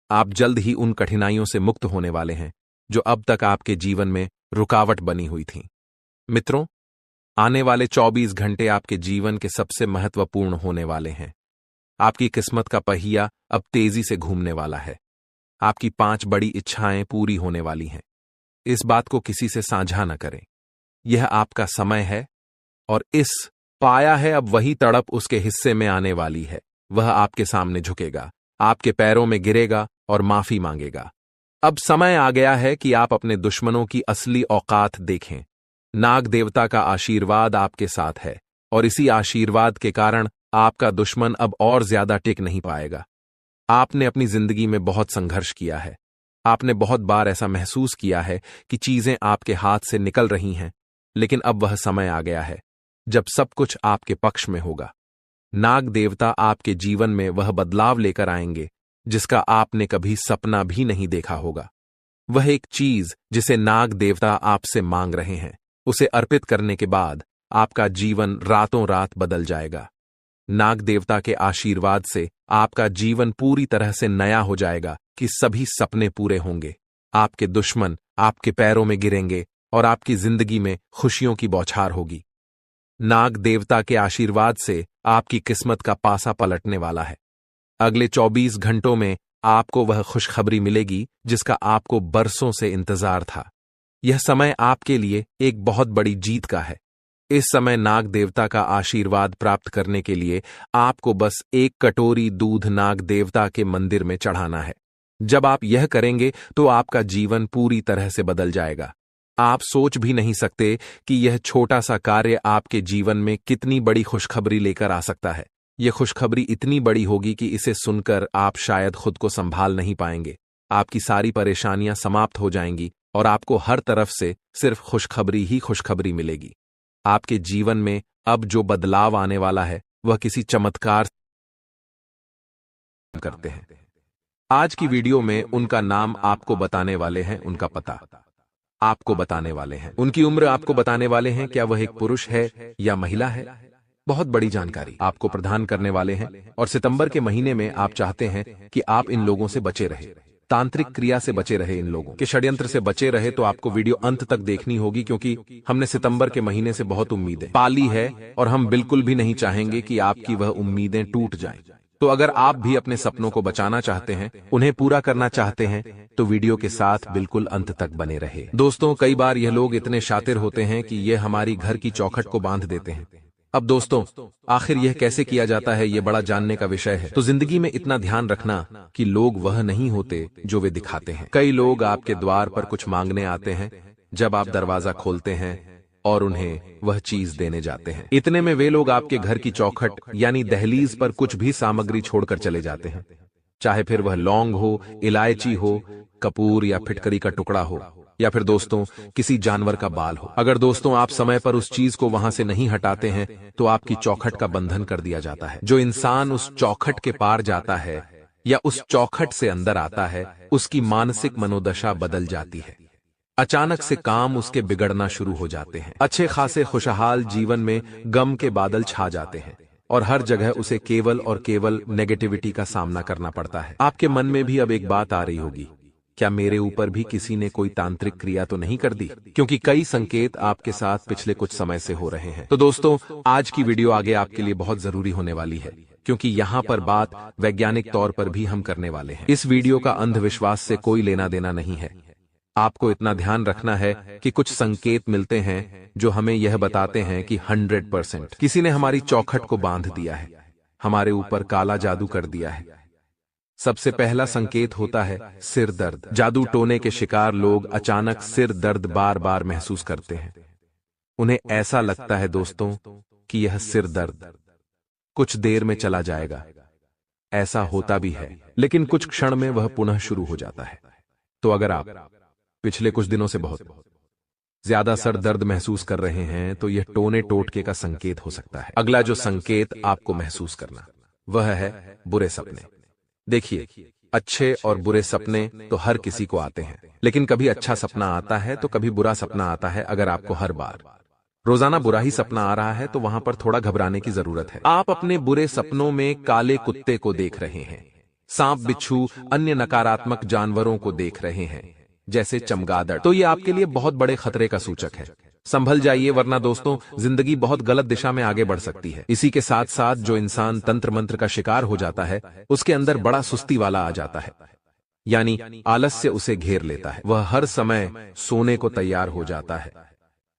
आप जल्द ही उन कठिनाइयों से मुक्त होने वाले हैं जो अब तक आपके जीवन में रुकावट बनी हुई थीं। मित्रों, आने वाले 24 घंटे आपके जीवन के सबसे महत्वपूर्ण होने वाले हैं। आपकी किस्मत का पहिया अब तेजी से घूमने वाला है। आपकी 5 बड़ी इच्छाएं पूरी होने वाली हैं। इस बात को किसी से साझा न करें। यह आपका समय है, और इस पाया है अब वही तड़प उसके हिस्से में आने वाली है। वह आपके सामने झुकेगा, आपके पैरों में गिरेगा और माफी मांगेगा। अब समय आ गया है कि आप अपने दुश्मनों की असली औकात देखें। नाग देवता का आशीर्वाद आपके साथ है, और इसी आशीर्वाद के कारण आपका दुश्मन अब और ज्यादा टिक नहीं पाएगा। आपने अपनी जिंदगी में बहुत संघर्ष किया है। आपने बहुत बार ऐसा महसूस किया है कि चीजें आपके हाथ से निकल रही हैं, लेकिन अब वह समय आ गया है जब सब कुछ आपके पक्ष में होगा। नाग देवता आपके जीवन में वह बदलाव लेकर आएंगे जिसका आपने कभी सपना भी नहीं देखा होगा। वह एक चीज जिसे नाग देवता आपसे मांग रहे हैं, उसे अर्पित करने के बाद आपका जीवन रातों रात बदल जाएगा। नाग देवता के आशीर्वाद से आपका जीवन पूरी तरह से नया हो जाएगा कि सभी सपने पूरे होंगे। आपके दुश्मन आपके पैरों में गिरेंगे और आपकी जिंदगी में खुशियों की बौछार होगी। नाग देवता के आशीर्वाद से आपकी किस्मत का पासा पलटने वाला है। अगले 24 घंटों में आपको वह खुशखबरी मिलेगी जिसका आपको बरसों से इंतजार था। यह समय आपके लिए एक बहुत बड़ी जीत का है। इस समय नाग देवता का आशीर्वाद प्राप्त करने के लिए आपको बस 1 कटोरी दूध नाग देवता के मंदिर में चढ़ाना है। जब आप यह करेंगे तो आपका जीवन पूरी तरह से बदल जाएगा। आप सोच भी नहीं सकते कि यह छोटा सा कार्य आपके जीवन में कितनी बड़ी खुशखबरी लेकर आ सकता है। यह खुशखबरी इतनी बड़ी होगी कि इसे सुनकर आप शायद खुद को संभाल नहीं पाएंगे। आपकी सारी परेशानियां समाप्त हो जाएंगी और आपको हर तरफ से सिर्फ खुशखबरी ही खुशखबरी मिलेगी। आपके जीवन में अब जो बदलाव आने वाला है वह किसी चमत्कार करते हैं। आज की वीडियो में उनका नाम आपको बताने वाले हैं, उनका पता। आपको बताने वाले हैं। उनकी उम्र आपको बताने वाले हैं, क्या वह एक पुरुष है या महिला है। बहुत बड़ी जानकारी आपको प्रदान करने वाले हैं और सितंबर के महीने में आप चाहते हैं कि आप इन लोगों से बचे रहे, तांत्रिक क्रिया से बचे रहे, इन लोगों के षड्यंत्र से बचे रहे। तो आपको वीडियो अंत तक देखनी होगी, क्योंकि हमने सितंबर के महीने से बहुत उम्मीदें पाली है और हम बिल्कुल भी नहीं चाहेंगे कि आपकी वह उम्मीदें टूट जाएं। तो अगर आप भी अपने सपनों को बचाना चाहते हैं, उन्हें पूरा करना चाहते हैं, तो वीडियो के साथ बिल्कुल अंत तक बने रहे। दोस्तों, कई बार यह लोग इतने शातिर होते हैं कि ये हमारी घर की चौखट को बांध देते हैं। अब दोस्तों, आखिर यह कैसे किया जाता है, यह बड़ा जानने का विषय है। तो जिंदगी में इतना ध्यान रखना कि लोग वह नहीं होते जो वे दिखाते हैं। कई लोग आपके द्वार पर कुछ मांगने आते हैं, जब आप दरवाजा खोलते हैं और उन्हें वह चीज देने जाते हैं, इतने में वे लोग आपके घर की चौखट यानी दहलीज पर कुछ भी सामग्री छोड़कर चले जाते हैं। चाहे फिर वह लौंग हो, इलायची हो, कपूर या फिटकरी का टुकड़ा हो, या फिर दोस्तों किसी जानवर का बाल हो। अगर दोस्तों आप समय पर उस चीज को वहां से नहीं हटाते हैं, तो आपकी चौखट का बंधन कर दिया जाता है। जो इंसान उस चौखट के पार जाता है या उस चौखट से अंदर आता है, उसकी मानसिक मनोदशा बदल जाती है। अचानक से काम उसके बिगड़ना शुरू हो जाते हैं। अच्छे खासे खुशहाल जीवन में गम के बादल छा जाते हैं और हर जगह उसे केवल और केवल नेगेटिविटी का सामना करना पड़ता है। आपके मन में भी अब एक बात आ रही होगी, क्या मेरे ऊपर भी किसी ने कोई तांत्रिक क्रिया तो नहीं कर दी, क्योंकि कई संकेत आपके साथ पिछले कुछ समय से हो रहे हैं। तो दोस्तों, आज की वीडियो आगे आपके लिए बहुत जरूरी होने वाली है, क्योंकि यहाँ पर बात वैज्ञानिक तौर पर भी हम करने वाले हैं। इस वीडियो का अंधविश्वास से कोई लेना देना नहीं है। आपको इतना ध्यान रखना है कि कुछ संकेत मिलते हैं जो हमें यह बताते हैं कि 100% किसी ने हमारी चौखट को बांध दिया है, हमारे ऊपर काला जादू कर दिया है। सबसे पहला संकेत होता है सिर दर्द। जादू टोने के शिकार लोग अचानक सिर दर्द बार बार महसूस करते हैं। उन्हें ऐसा लगता है दोस्तों कि यह सिर दर्द कुछ देर में चला जाएगा। ऐसा होता भी है, लेकिन कुछ क्षण में वह पुनः शुरू हो जाता है। तो अगर आप पिछले कुछ दिनों से बहुत ज्यादा सर दर्द महसूस कर रहे हैं, तो यह टोने टोटके का संकेत हो सकता है। अगला जो संकेत आपको महसूस करना, वह है बुरे सपने। देखिए, अच्छे और बुरे सपने तो हर किसी को आते हैं, लेकिन कभी अच्छा सपना आता है तो कभी बुरा सपना आता है। अगर आपको हर बार रोजाना बुरा ही सपना आ रहा है, तो वहां पर थोड़ा घबराने की जरूरत है। आप अपने बुरे सपनों में काले कुत्ते को देख रहे हैं, सांप, बिच्छू, अन्य नकारात्मक जानवरों को देख रहे हैं, जैसे चमगादड़, तो ये आपके लिए बहुत बड़े खतरे का सूचक है। संभल जाइए, वरना दोस्तों जिंदगी बहुत गलत दिशा में आगे बढ़ सकती है। इसी के साथ साथ जो इंसान तंत्र मंत्र का शिकार हो जाता है, उसके अंदर बड़ा सुस्ती वाला आ जाता है, यानी आलस्य उसे घेर लेता है। वह हर समय सोने को तैयार हो जाता है।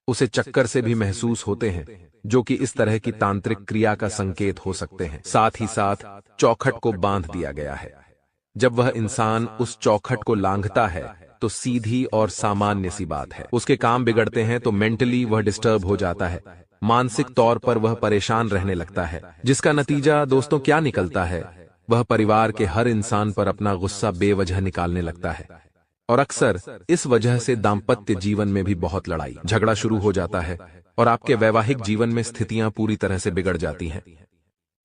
उसे चक्कर से भी महसूस होते हैं, जो कि इस तरह की तांत्रिक क्रिया का संकेत हो सकते हैं। साथ ही साथ चौखट को बांध दिया गया है। जब वह इंसान उस चौखट को लांघता है, तो सीधी और सामान्य सी बात है, उसके काम बिगड़ते हैं। तो मेंटली वह डिस्टर्ब हो जाता है, मानसिक तौर पर वह परेशान रहने लगता है, जिसका नतीजा दोस्तों क्या निकलता है, वह परिवार के हर इंसान पर अपना गुस्सा बेवजह निकालने लगता है। और अक्सर इस वजह से दाम्पत्य जीवन में भी बहुत लड़ाई झगड़ा शुरू हो जाता है और आपके वैवाहिक जीवन में स्थितियां पूरी तरह से बिगड़ जाती हैं।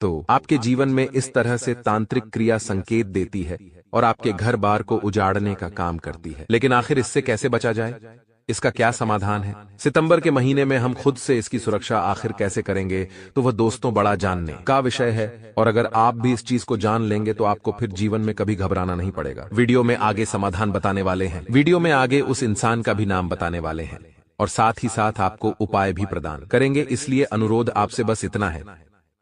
तो आपके जीवन में इस तरह से तांत्रिक क्रिया संकेत देती है और आपके घर बार को उजाड़ने का काम करती है। लेकिन आखिर इससे कैसे बचा जाए, इसका क्या समाधान है? सितंबर के महीने में हम खुद से इसकी सुरक्षा आखिर कैसे करेंगे, तो वह दोस्तों बड़ा जानने का विषय है। और अगर आप भी इस चीज को जान लेंगे, तो आपको फिर जीवन में कभी घबराना नहीं पड़ेगा। वीडियो में आगे समाधान बताने वाले हैं, वीडियो में आगे उस इंसान का भी नाम बताने वाले हैं, और साथ ही साथ आपको उपाय भी प्रदान करेंगे। इसलिए अनुरोध आपसे बस इतना है,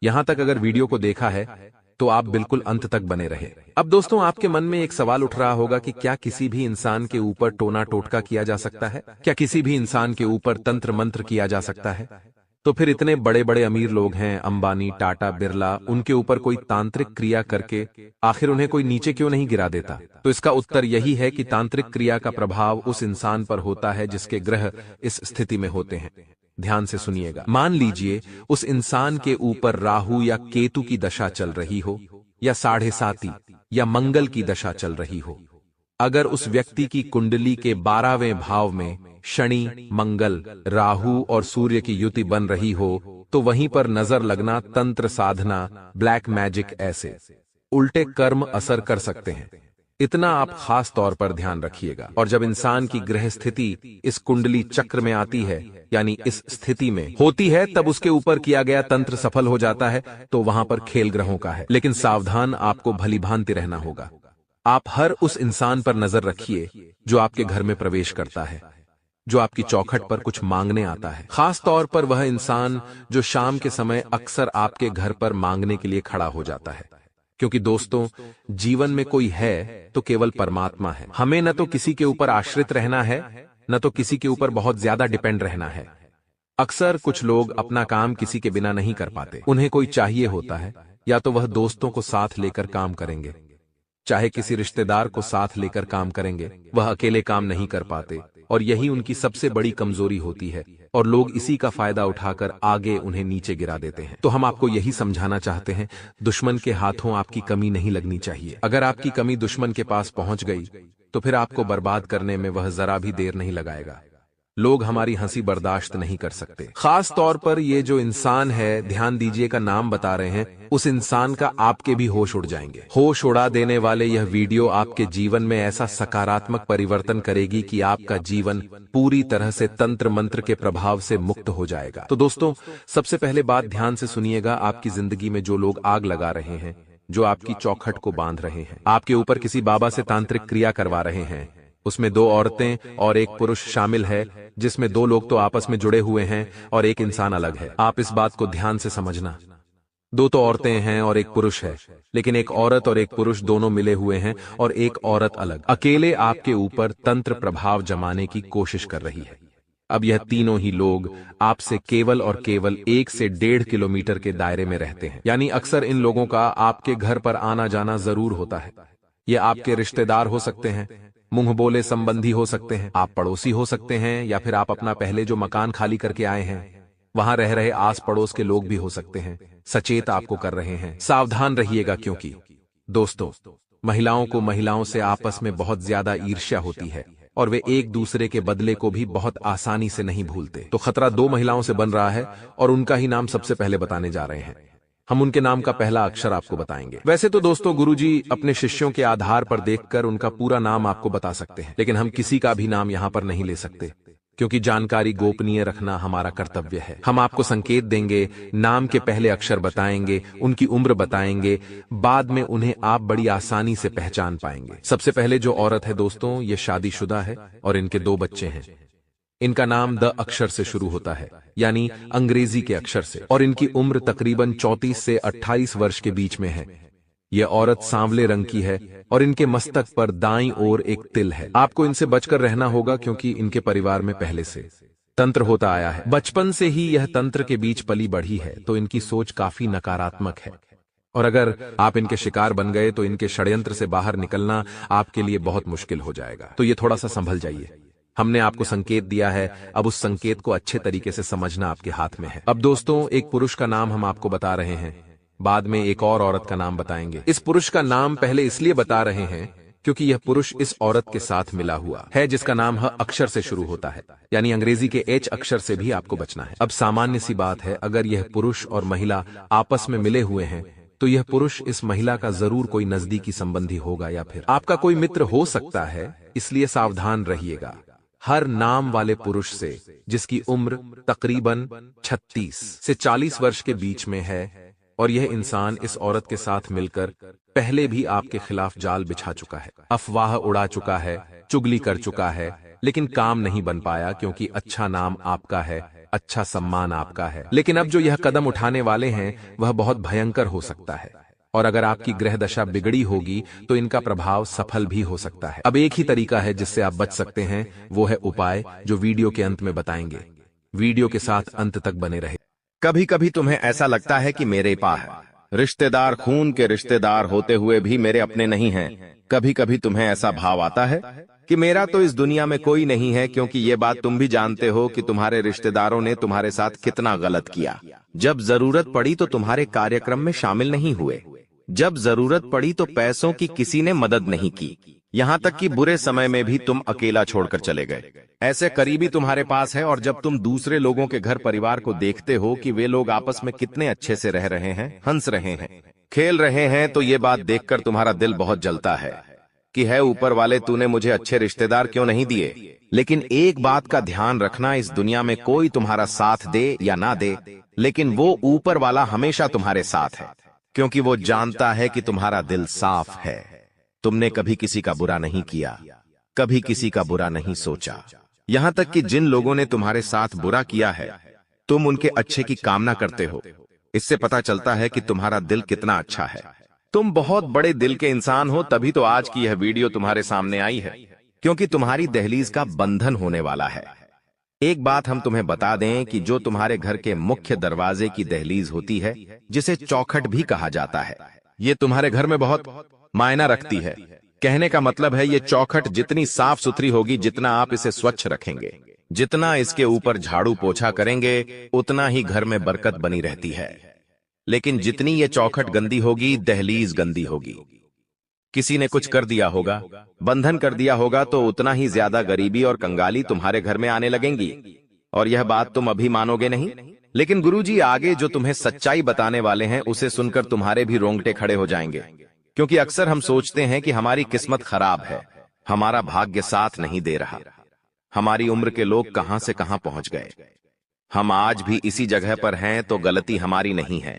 यहां तक अगर वीडियो को देखा है तो आप बिल्कुल अंत तक बने रहे। अब दोस्तों, आपके मन में एक सवाल उठ रहा होगा कि क्या किसी भी इंसान के ऊपर टोना टोटका किया जा सकता है? क्या किसी भी इंसान के ऊपर तंत्र मंत्र किया जा सकता है? तो फिर इतने बड़े बड़े अमीर लोग हैं, अंबानी, टाटा, बिरला, उनके ऊपर कोई तांत्रिक क्रिया करके आखिर उन्हें कोई नीचे क्यों नहीं गिरा देता? तो इसका उत्तर यही है कि तांत्रिक क्रिया का प्रभाव उस इंसान पर होता है जिसके ग्रह इस स्थिति में होते हैं। ध्यान से सुनिएगा। मान लीजिए उस इंसान के ऊपर राहु या केतु की दशा चल रही हो, या 7.5 या मंगल की दशा चल रही हो। अगर उस व्यक्ति की कुंडली के 12वें भाव में शनि, मंगल, राहु और सूर्य की युति बन रही हो, तो वहीं पर नजर लगना, तंत्र साधना, ब्लैक मैजिक, ऐसे उल्टे कर्म असर कर सकते हैं। इतना आप खास तौर पर ध्यान रखिएगा। और जब इंसान की ग्रह स्थिति इस कुंडली चक्र में आती है, यानी इस स्थिति में होती है, तब उसके ऊपर किया गया तंत्र सफल हो जाता है। तो वहां पर खेल ग्रहों का है। लेकिन सावधान, आपको भलीभांति रहना होगा। आप हर उस इंसान पर नजर रखिए जो आपके घर में प्रवेश करता है, जो आपकी चौखट पर कुछ मांगने आता है। खास तौर पर वह इंसान जो शाम के समय अक्सर आपके घर पर मांगने के लिए खड़ा हो जाता है। क्योंकि दोस्तों, जीवन में कोई है तो केवल परमात्मा है। हमें न तो किसी के ऊपर आश्रित रहना है, न तो किसी के ऊपर बहुत ज्यादा डिपेंड रहना है। अक्सर कुछ लोग अपना काम किसी के बिना नहीं कर पाते। उन्हें कोई चाहिए होता है, या तो वह दोस्तों को साथ लेकर काम करेंगे, चाहे किसी रिश्तेदार को साथ लेकर काम करेंगे। वह अकेले काम नहीं कर पाते, और यही उनकी सबसे बड़ी कमजोरी होती है। और लोग इसी का फायदा उठाकर आगे उन्हें नीचे गिरा देते हैं। तो हम आपको यही समझाना चाहते हैं, दुश्मन के हाथों आपकी कमी नहीं लगनी चाहिए। अगर आपकी कमी दुश्मन के पास पहुंच गई तो फिर आपको बर्बाद करने में वह जरा भी देर नहीं लगाएगा। लोग हमारी हंसी बर्दाश्त नहीं कर सकते। खास तौर पर ये जो इंसान है, ध्यान दीजिए का नाम बता रहे हैं, उस इंसान का आपके भी होश उड़ जाएंगे। होश उड़ा देने वाले यह वीडियो आपके जीवन में ऐसा सकारात्मक परिवर्तन करेगी कि आपका जीवन पूरी तरह से तंत्र मंत्र के प्रभाव से मुक्त हो जाएगा। तो दोस्तों, सबसे पहले बात ध्यान से सुनिएगा। आपकी जिंदगी में जो लोग आग लगा रहे हैं, जो आपकी चौखट को बांध रहे हैं, आपके ऊपर किसी बाबा से तांत्रिक क्रिया करवा रहे हैं, उसमें 2 औरतें और 1 पुरुष शामिल है, जिसमें 2 लोग तो आपस में जुड़े हुए हैं और 1 इंसान अलग है। आप इस बात को ध्यान से समझना। 2 तो औरतें हैं और 1 पुरुष है, लेकिन 1 औरत और 1 पुरुष दोनों मिले हुए हैं और 1 औरत अलग अकेले आपके ऊपर तंत्र प्रभाव जमाने की कोशिश कर रही है। अब यह तीनों ही लोग आपसे केवल और केवल 1 से 1.5 किलोमीटर के दायरे में रहते हैं। यानी अक्सर इन लोगों का आपके घर पर आना जाना जरूर होता है। ये आपके रिश्तेदार हो सकते हैं, मुंह बोले संबंधी हो सकते हैं, आप पड़ोसी हो सकते हैं, या फिर आप अपना पहले जो मकान खाली करके आए हैं वहां रह रहे आस पड़ोस के लोग भी हो सकते हैं। सचेत आपको कर रहे हैं। सावधान रहिएगा, क्योंकि दोस्तों, महिलाओं को महिलाओं से आपस में बहुत ज्यादा ईर्ष्या होती है और वे एक दूसरे के बदले को भी बहुत आसानी से नहीं भूलते। तो खतरा 2 महिलाओं से बन रहा है और उनका ही नाम सबसे पहले बताने जा रहे हैं। हम उनके नाम का पहला अक्षर आपको बताएंगे। वैसे तो दोस्तों, गुरुजी अपने शिष्यों के आधार पर देखकर उनका पूरा नाम आपको बता सकते हैं, लेकिन हम किसी का भी नाम यहाँ पर नहीं ले सकते, क्योंकि जानकारी गोपनीय रखना हमारा कर्तव्य है। हम आपको संकेत देंगे, नाम के पहले अक्षर बताएंगे, उनकी उम्र बताएंगे, बाद में उन्हें आप बड़ी आसानी से पहचान पाएंगे। सबसे पहले जो औरत है दोस्तों, ये शादीशुदा है और इनके 2 बच्चे हैं। इनका नाम द अक्षर से शुरू होता है, यानी अंग्रेजी के अक्षर से, और इनकी उम्र तकरीबन 34 से 28 वर्ष के बीच में है। यह औरत सांवले रंग की है और इनके मस्तक पर दाईं ओर एक तिल है। आपको इनसे बचकर रहना होगा, क्योंकि इनके परिवार में पहले से तंत्र होता आया है। बचपन से ही यह तंत्र के बीच पली बढ़ी है, तो इनकी सोच काफी नकारात्मक है। और अगर आप इनके शिकार बन गए तो इनके षड्यंत्र से बाहर निकलना आपके लिए बहुत मुश्किल हो जाएगा। तो ये थोड़ा सा संभल जाइए। हमने आपको संकेत दिया है, अब उस संकेत को अच्छे तरीके से समझना आपके हाथ में है। अब दोस्तों, 1 पुरुष का नाम हम आपको बता रहे हैं, बाद में 1 और औरत का नाम बताएंगे। इस पुरुष का नाम पहले इसलिए बता रहे हैं क्योंकि यह पुरुष इस औरत के साथ मिला हुआ है, जिसका नाम ह अक्षर से शुरू होता है, यानी अंग्रेजी के H अक्षर से भी आपको बचना है। अब सामान्य सी बात है, अगर यह पुरुष और महिला आपस में मिले हुए हैं तो यह पुरुष इस महिला का जरूर कोई नजदीकी संबंधी होगा, या फिर आपका कोई मित्र हो सकता है। इसलिए सावधान रहिएगा। हर नाम वाले पुरुष से जिसकी उम्र तकरीबन 36 से 40 वर्ष के बीच में है, और यह इंसान इस औरत के साथ मिलकर पहले भी आपके खिलाफ जाल बिछा चुका है, अफवाह उड़ा चुका है, चुगली कर चुका है, लेकिन काम नहीं बन पाया, क्योंकि अच्छा नाम आपका है, अच्छा सम्मान आपका है। लेकिन अब जो यह कदम उठाने वाले हैं वह बहुत भयंकर हो सकता है, और अगर आपकी ग्रह दशा बिगड़ी होगी तो इनका प्रभाव सफल भी हो सकता है। अब एक ही तरीका है जिससे आप बच सकते हैं, वो है उपाय, जो वीडियो के अंत में बताएंगे। वीडियो के साथ अंत तक बने रहे। कभी कभी तुम्हें ऐसा लगता है कि मेरे पास रिश्तेदार खून के रिश्तेदार होते हुए भी मेरे अपने नहीं हैं। कभी कभी तुम्हें ऐसा भाव आता है कि मेरा तो इस दुनिया में कोई नहीं है, क्योंकि ये बात तुम भी जानते हो कि तुम्हारे रिश्तेदारों ने तुम्हारे साथ कितना गलत किया। जब जरूरत पड़ी तो तुम्हारे कार्यक्रम में शामिल नहीं हुए, जब जरूरत पड़ी तो पैसों की किसी ने मदद नहीं की, यहाँ तक कि बुरे समय में भी तुम अकेला छोड़कर चले गए। ऐसे करीबी तुम्हारे पास है, और जब तुम दूसरे लोगों के घर परिवार को देखते हो कि वे लोग आपस में कितने अच्छे से रह रहे हैं, हंस रहे हैं, खेल रहे हैं, तो ये बात देखकर तुम्हारा दिल बहुत जलता है। कि है ऊपर वाले, तूने मुझे अच्छे रिश्तेदार क्यों नहीं दिए। लेकिन एक बात का ध्यान रखना, इस दुनिया में कोई तुम्हारा साथ दे या ना दे, लेकिन वो ऊपर वाला हमेशा तुम्हारे साथ है, क्योंकि वो जानता है कि तुम्हारा दिल साफ है। तुमने कभी किसी का बुरा नहीं किया, कभी किसी का बुरा नहीं सोचा। यहां तक कि जिन लोगों ने तुम्हारे साथ बुरा किया है, तुम उनके अच्छे की कामना करते हो। इससे पता चलता है कि तुम्हारा दिल कितना अच्छा है। तुम बहुत बड़े दिल के इंसान हो, तभी तो आज की यह वीडियो तुम्हारे सामने आई है, क्योंकि तुम्हारी दहलीज का बंधन होने वाला है। एक बात हम तुम्हें बता दें कि जो तुम्हारे घर के मुख्य दरवाजे की दहलीज होती है, जिसे चौखट भी कहा जाता है, ये तुम्हारे घर में बहुत मायना रखती है। कहने का मतलब है, ये चौखट जितनी साफ सुथरी होगी, जितना आप इसे स्वच्छ रखेंगे, जितना इसके ऊपर झाड़ू पोछा करेंगे, उतना ही घर में बरकत बनी रहती है। लेकिन जितनी ये चौखट गंदी होगी, दहलीज गंदी होगी। किसी ने कुछ कर दिया होगा, बंधन कर दिया होगा, तो उतना ही ज्यादा गरीबी और कंगाली तुम्हारे घर में आने लगेंगी। और यह बात तुम अभी मानोगे नहीं, लेकिन गुरुजी आगे जो तुम्हें सच्चाई बताने वाले हैं, उसे सुनकर तुम्हारे भी रोंगटे खड़े हो जाएंगे। क्योंकि अक्सर हम सोचते हैं कि हमारी किस्मत खराब है, हमारा भाग्य साथ नहीं दे रहा, हमारी उम्र के लोग कहां से कहां पहुंच गए, हम आज भी इसी जगह पर हैं, तो गलती हमारी नहीं है।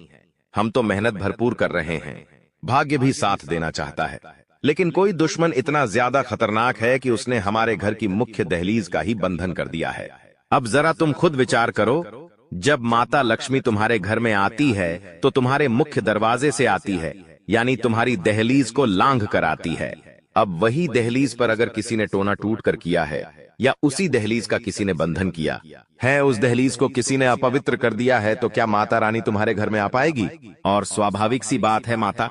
हम तो मेहनत भरपूर कर रहे हैं, भाग्य भी साथ देना चाहता है, लेकिन कोई दुश्मन इतना ज्यादा खतरनाक है कि उसने हमारे घर की मुख्य दहलीज का ही बंधन कर दिया है। अब जरा तुम खुद विचार करो, जब माता लक्ष्मी तुम्हारे घर में आती है, तो तुम्हारे मुख्य दरवाजे से आती है, यानी तुम्हारी दहलीज को लांघ कर आती है। अब वही दहलीज पर अगर किसी ने टोना टूट कर किया है, या उसी दहलीज का किसी ने बंधन किया है, उस दहलीज को किसी ने अपवित्र कर दिया है, तो क्या माता रानी तुम्हारे घर में आ पाएगी? और स्वाभाविक सी बात है, माता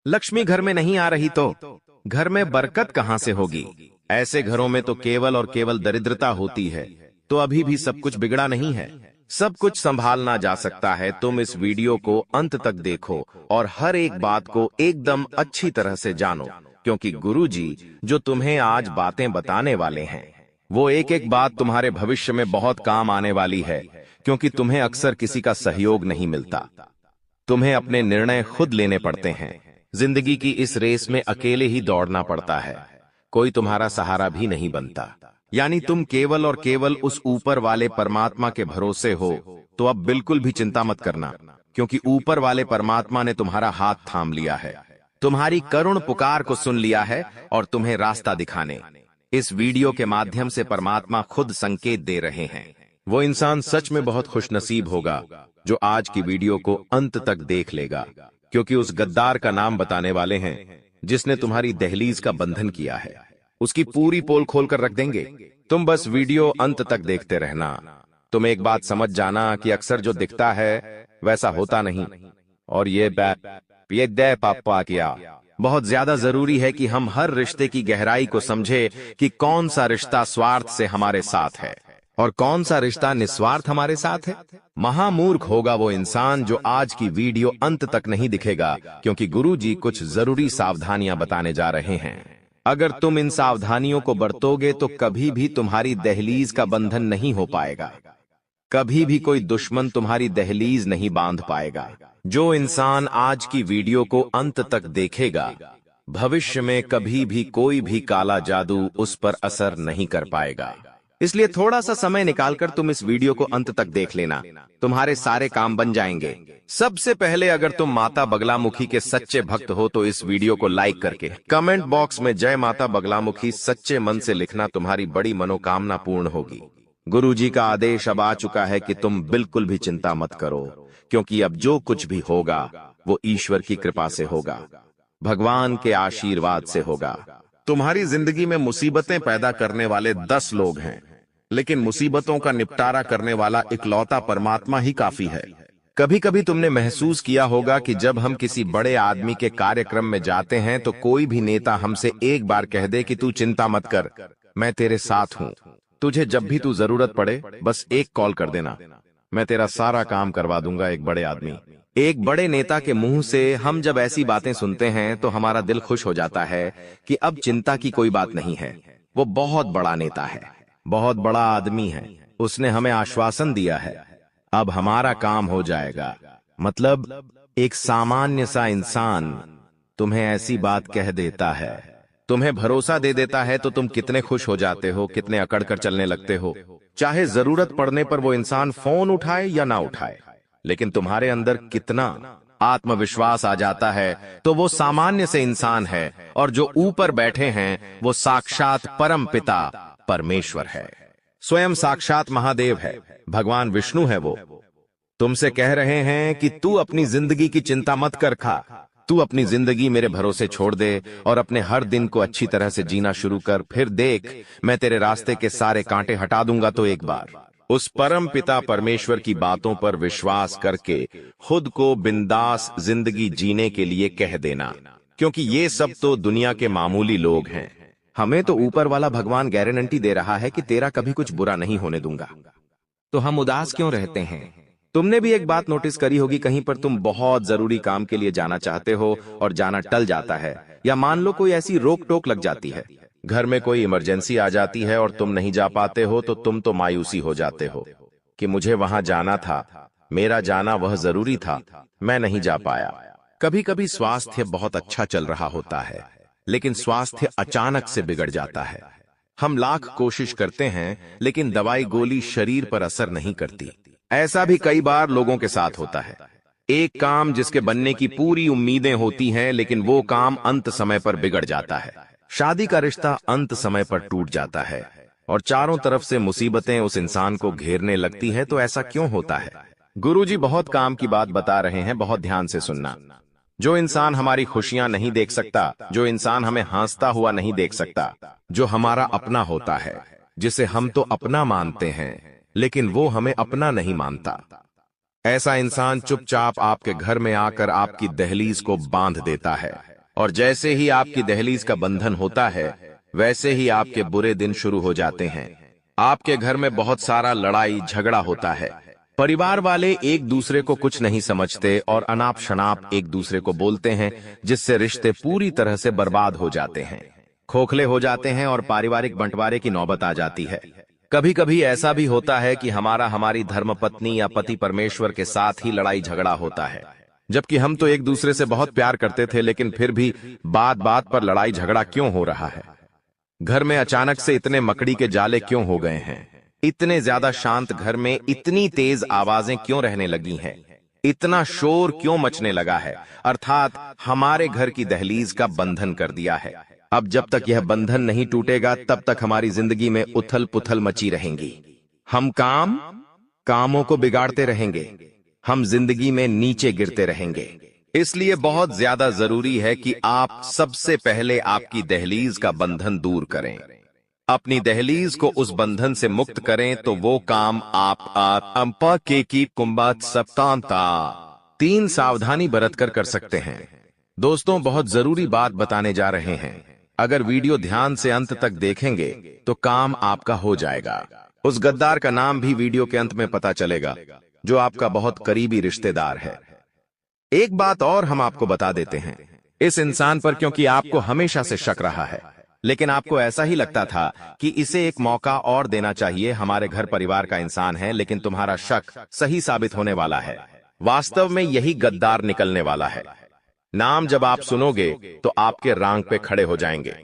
लक्ष्मी घर में नहीं आ रही तो घर में बरकत कहां से होगी? ऐसे घरों में तो केवल और केवल दरिद्रता होती है। तो अभी भी सब कुछ बिगड़ा नहीं है, सब कुछ संभालना जा सकता है। तुम इस वीडियो को अंत तक देखो और हर एक बात को एकदम अच्छी तरह से जानो, क्योंकि गुरुजी जो तुम्हें आज बातें बताने वाले हैं, वो एक एक बात तुम्हारे भविष्य में बहुत काम आने वाली है। क्योंकि तुम्हें अक्सर किसी का सहयोग नहीं मिलता, तुम्हें अपने निर्णय खुद लेने पड़ते हैं। जिंदगी की इस रेस में अकेले ही दौड़ना पड़ता है, कोई तुम्हारा सहारा भी नहीं बनता। यानी तुम केवल और केवल उस ऊपर वाले परमात्मा के भरोसे हो। तो अब बिल्कुल भी चिंता मत करना, क्योंकि ऊपर वाले परमात्मा ने तुम्हारा हाथ थाम लिया है, तुम्हारी करुण पुकार को सुन लिया है और तुम्हें रास्ता दिखाने इस वीडियो के माध्यम से परमात्मा खुद संकेत दे रहे हैं। वो इंसान सच में बहुत खुशनसीब होगा जो आज की वीडियो को अंत तक देख लेगा, क्योंकि उस गद्दार का नाम बताने वाले हैं जिसने तुम्हारी दहलीज का बंधन किया है, उसकी पूरी पोल खोल कर रख देंगे। तुम बस वीडियो अंत तक देखते रहना। तुम एक बात समझ जाना कि अक्सर जो दिखता है वैसा होता नहीं, और ये दे पापा किया बहुत ज्यादा जरूरी है कि हम हर रिश्ते की गहराई को समझे कि कौन सा रिश्ता स्वार्थ से हमारे साथ है और कौन सा रिश्ता निस्वार्थ हमारे साथ है। महामूर्ख होगा वो इंसान जो आज की वीडियो अंत तक नहीं दिखेगा, क्योंकि गुरुजी कुछ जरूरी सावधानियां बताने जा रहे हैं। अगर तुम इन सावधानियों को बरतोगे तो कभी भी तुम्हारी दहलीज का बंधन नहीं हो पाएगा, कभी भी कोई दुश्मन तुम्हारी दहलीज नहीं बांध पाएगा। जो इंसान आज की वीडियो को अंत तक देखेगा, भविष्य में कभी भी कोई भी काला जादू उस पर असर नहीं कर पाएगा। इसलिए थोड़ा सा समय निकालकर तुम इस वीडियो को अंत तक देख लेना, तुम्हारे सारे काम बन जाएंगे। सबसे पहले, अगर तुम माता बगलामुखी के सच्चे भक्त हो तो इस वीडियो को लाइक करके कमेंट बॉक्स में जय माता बगलामुखी सच्चे मन से लिखना, तुम्हारी बड़ी मनोकामना पूर्ण होगी। गुरुजी का आदेश अब आ चुका है कि तुम बिल्कुल भी चिंता मत करो, क्योंकि अब जो कुछ भी होगा वो ईश्वर की कृपा से होगा, भगवान के आशीर्वाद से होगा। तुम्हारी जिंदगी में मुसीबतें पैदा करने वाले 10 लोग हैं, लेकिन मुसीबतों का निपटारा करने वाला इकलौता परमात्मा ही काफी है। कभी कभी तुमने महसूस किया होगा कि जब हम किसी बड़े आदमी के कार्यक्रम में जाते हैं तो कोई भी नेता हमसे एक बार कह दे कि तू चिंता मत कर, मैं तेरे साथ हूं, तुझे जब भी तू जरूरत पड़े बस एक कॉल कर देना, मैं तेरा सारा काम करवा दूंगा। एक बड़े आदमी, एक बड़े नेता के मुंह से हम जब ऐसी बातें सुनते हैं तो हमारा दिल खुश हो जाता है कि अब चिंता की कोई बात नहीं है। वो बहुत बड़ा नेता है, बहुत बड़ा आदमी है, उसने हमें आश्वासन दिया है, अब हमारा काम हो जाएगा। मतलब एक सामान्य सा इंसान तुम्हें ऐसी बात कह देता है तुम्हें भरोसा दे देता है तो तुम कितने खुश हो जाते हो, कितने अकड़ कर चलने लगते हो, चाहे जरूरत पड़ने पर वो इंसान फोन उठाए या ना उठाए। लेकिन तुम्हारे अंदर कितना आत्मविश्वास आ जाता है तो वो सामान्य से इंसान है, और जो ऊपर बैठे हैं वो साक्षात परम पिता परमेश्वर है, स्वयं साक्षात महादेव है, भगवान विष्णु है। वो तुमसे कह रहे हैं कि तू अपनी जिंदगी की चिंता मत कर, खा, तू अपनी जिंदगी मेरे भरोसे छोड़ दे और अपने हर दिन को अच्छी तरह से जीना शुरू कर, फिर देख मैं तेरे रास्ते के सारे कांटे हटा दूंगा। तो एक बार उस परम पिता परमेश्वर की बातों पर विश्वास करके खुद को बिंदास जिंदगी जीने के लिए कह देना, क्योंकि ये सब तो दुनिया के मामूली लोग हैं। हमें तो ऊपर वाला भगवान गारंटी दे रहा है कि तेरा कभी कुछ बुरा नहीं होने दूंगा, तो हम उदास क्यों रहते हैं? तुमने भी एक बात नोटिस करी होगी, कहीं पर तुम बहुत जरूरी काम के लिए जाना चाहते हो और जाना टल जाता है, या मान लो कोई ऐसी रोक टोक लग जाती है, घर में कोई इमरजेंसी आ जाती है और तुम नहीं जा पाते हो, तो तुम तो मायूसी हो जाते हो कि मुझे वहां जाना था, मेरा जाना वह जरूरी था, मैं नहीं जा पाया। कभी कभी स्वास्थ्य बहुत अच्छा चल रहा होता है, लेकिन स्वास्थ्य अचानक से बिगड़ जाता है। हम लाख कोशिश करते हैं, लेकिन दवाई गोली शरीर पर असर नहीं करती। ऐसा भी कई बार लोगों के साथ होता है। एक काम जिसके बनने की पूरी उम्मीदें होती हैं, लेकिन वो काम अंत समय पर बिगड़ जाता है। शादी का रिश्ता अंत समय पर टूट जाता है और चारों तरफ से मुसीबतें उस इंसान को घेरने लगती हैं। तो ऐसा क्यों होता है? गुरुजी बहुत काम की बात बता रहे हैं, बहुत ध्यान से सुनना। जो इंसान हमारी खुशियां नहीं देख सकता, जो इंसान हमें हंसता हुआ नहीं देख सकता, जो हमारा अपना होता है, जिसे हम तो अपना मानते हैं लेकिन वो हमें अपना नहीं मानता, ऐसा इंसान चुपचाप आपके घर में आकर आपकी दहलीज को बांध देता है, और जैसे ही आपकी दहलीज का बंधन होता है वैसे ही आपके बुरे दिन शुरू हो जाते हैं। आपके घर में बहुत सारा लड़ाई झगड़ा होता है, परिवार वाले एक दूसरे को कुछ नहीं समझते और अनाप शनाप एक दूसरे को बोलते हैं, जिससे रिश्ते पूरी तरह से बर्बाद हो जाते हैं, खोखले हो जाते हैं और पारिवारिक बंटवारे की नौबत आ जाती है। कभी कभी ऐसा भी होता है कि हमारी धर्मपत्नी या पति परमेश्वर के साथ ही लड़ाई झगड़ा होता है, जबकि हम तो एक दूसरे से बहुत प्यार करते थे, लेकिन फिर भी बात बात पर लड़ाई झगड़ा क्यों हो रहा है? घर में अचानक से इतने मकड़ी के जाले क्यों हो गए हैं? इतने ज्यादा शांत घर में इतनी तेज आवाजें क्यों रहने लगी हैं? इतना शोर क्यों मचने लगा है? अर्थात हमारे घर की दहलीज का बंधन कर दिया है। अब जब तक यह बंधन नहीं टूटेगा तब तक हमारी जिंदगी में उथल पुथल मची रहेंगी। हम कामों को बिगाड़ते रहेंगे, हम जिंदगी में नीचे गिरते रहेंगे। इसलिए बहुत ज्यादा जरूरी है कि आप सबसे पहले आपकी दहलीज का बंधन दूर करें, अपनी दहलीज को उस बंधन से मुक्त करें। तो वो काम आप की कुंभत सप्तांता 3 सावधानी बरतकर कर सकते हैं। दोस्तों, बहुत जरूरी बात बताने जा रहे हैं। अगर वीडियो ध्यान से अंत तक देखेंगे तो काम आपका हो जाएगा। उस गद्दार का नाम भी वीडियो के अंत में पता चलेगा, जो आपका बहुत करीबी रिश्तेदार है। एक बात और हम आपको बता देते हैं, इस इंसान पर क्योंकि आपको हमेशा से शक रहा है, लेकिन आपको ऐसा ही लगता था कि इसे एक मौका और देना चाहिए, हमारे घर परिवार का इंसान है, लेकिन तुम्हारा शक सही साबित होने वाला है। वास्तव में यही गद्दार निकलने वाला है। नाम जब आप सुनोगे तो आपके रांग पे खड़े हो जाएंगे।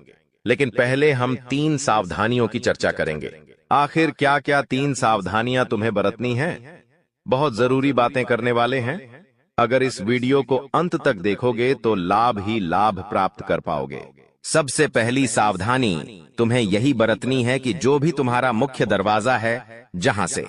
लेकिन पहले हम 3 सावधानियों की चर्चा करेंगे। आखिर क्या क्या 3 सावधानियां तुम्हें बरतनी हैं? बहुत जरूरी बातें करने वाले हैं। अगर इस वीडियो को अंत तक देखोगे तो लाभ ही लाभ प्राप्त कर पाओगे। सबसे पहली सावधानी तुम्हें यही बरतनी है कि जो भी तुम्हारा मुख्य दरवाजा है, जहां से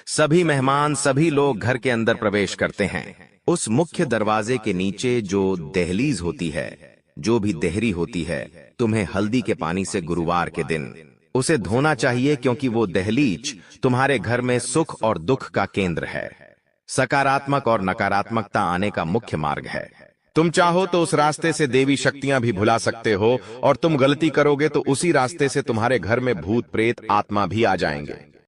सभी मेहमान, सभी लोग घर के अंदर प्रवेश करते हैं, उस मुख्य दरवाजे के नीचे जो दहलीज होती है, जो भी देहरी होती है, तुम्हें हल्दी के पानी से गुरुवार के दिन उसे धोना चाहिए, क्योंकि वो दहलीज तुम्हारे घर में सुख और दुख का केंद्र है, सकारात्मक और नकारात्मकता आने का मुख्य मार्ग है। तुम चाहो तो उस रास्ते से देवी शक्तियां भी भुला सकते हो, और तुम गलती करोगे तो उसी रास्ते से तुम्हारे घर में भूत प्रेत आत्मा भी आ जाएंगे।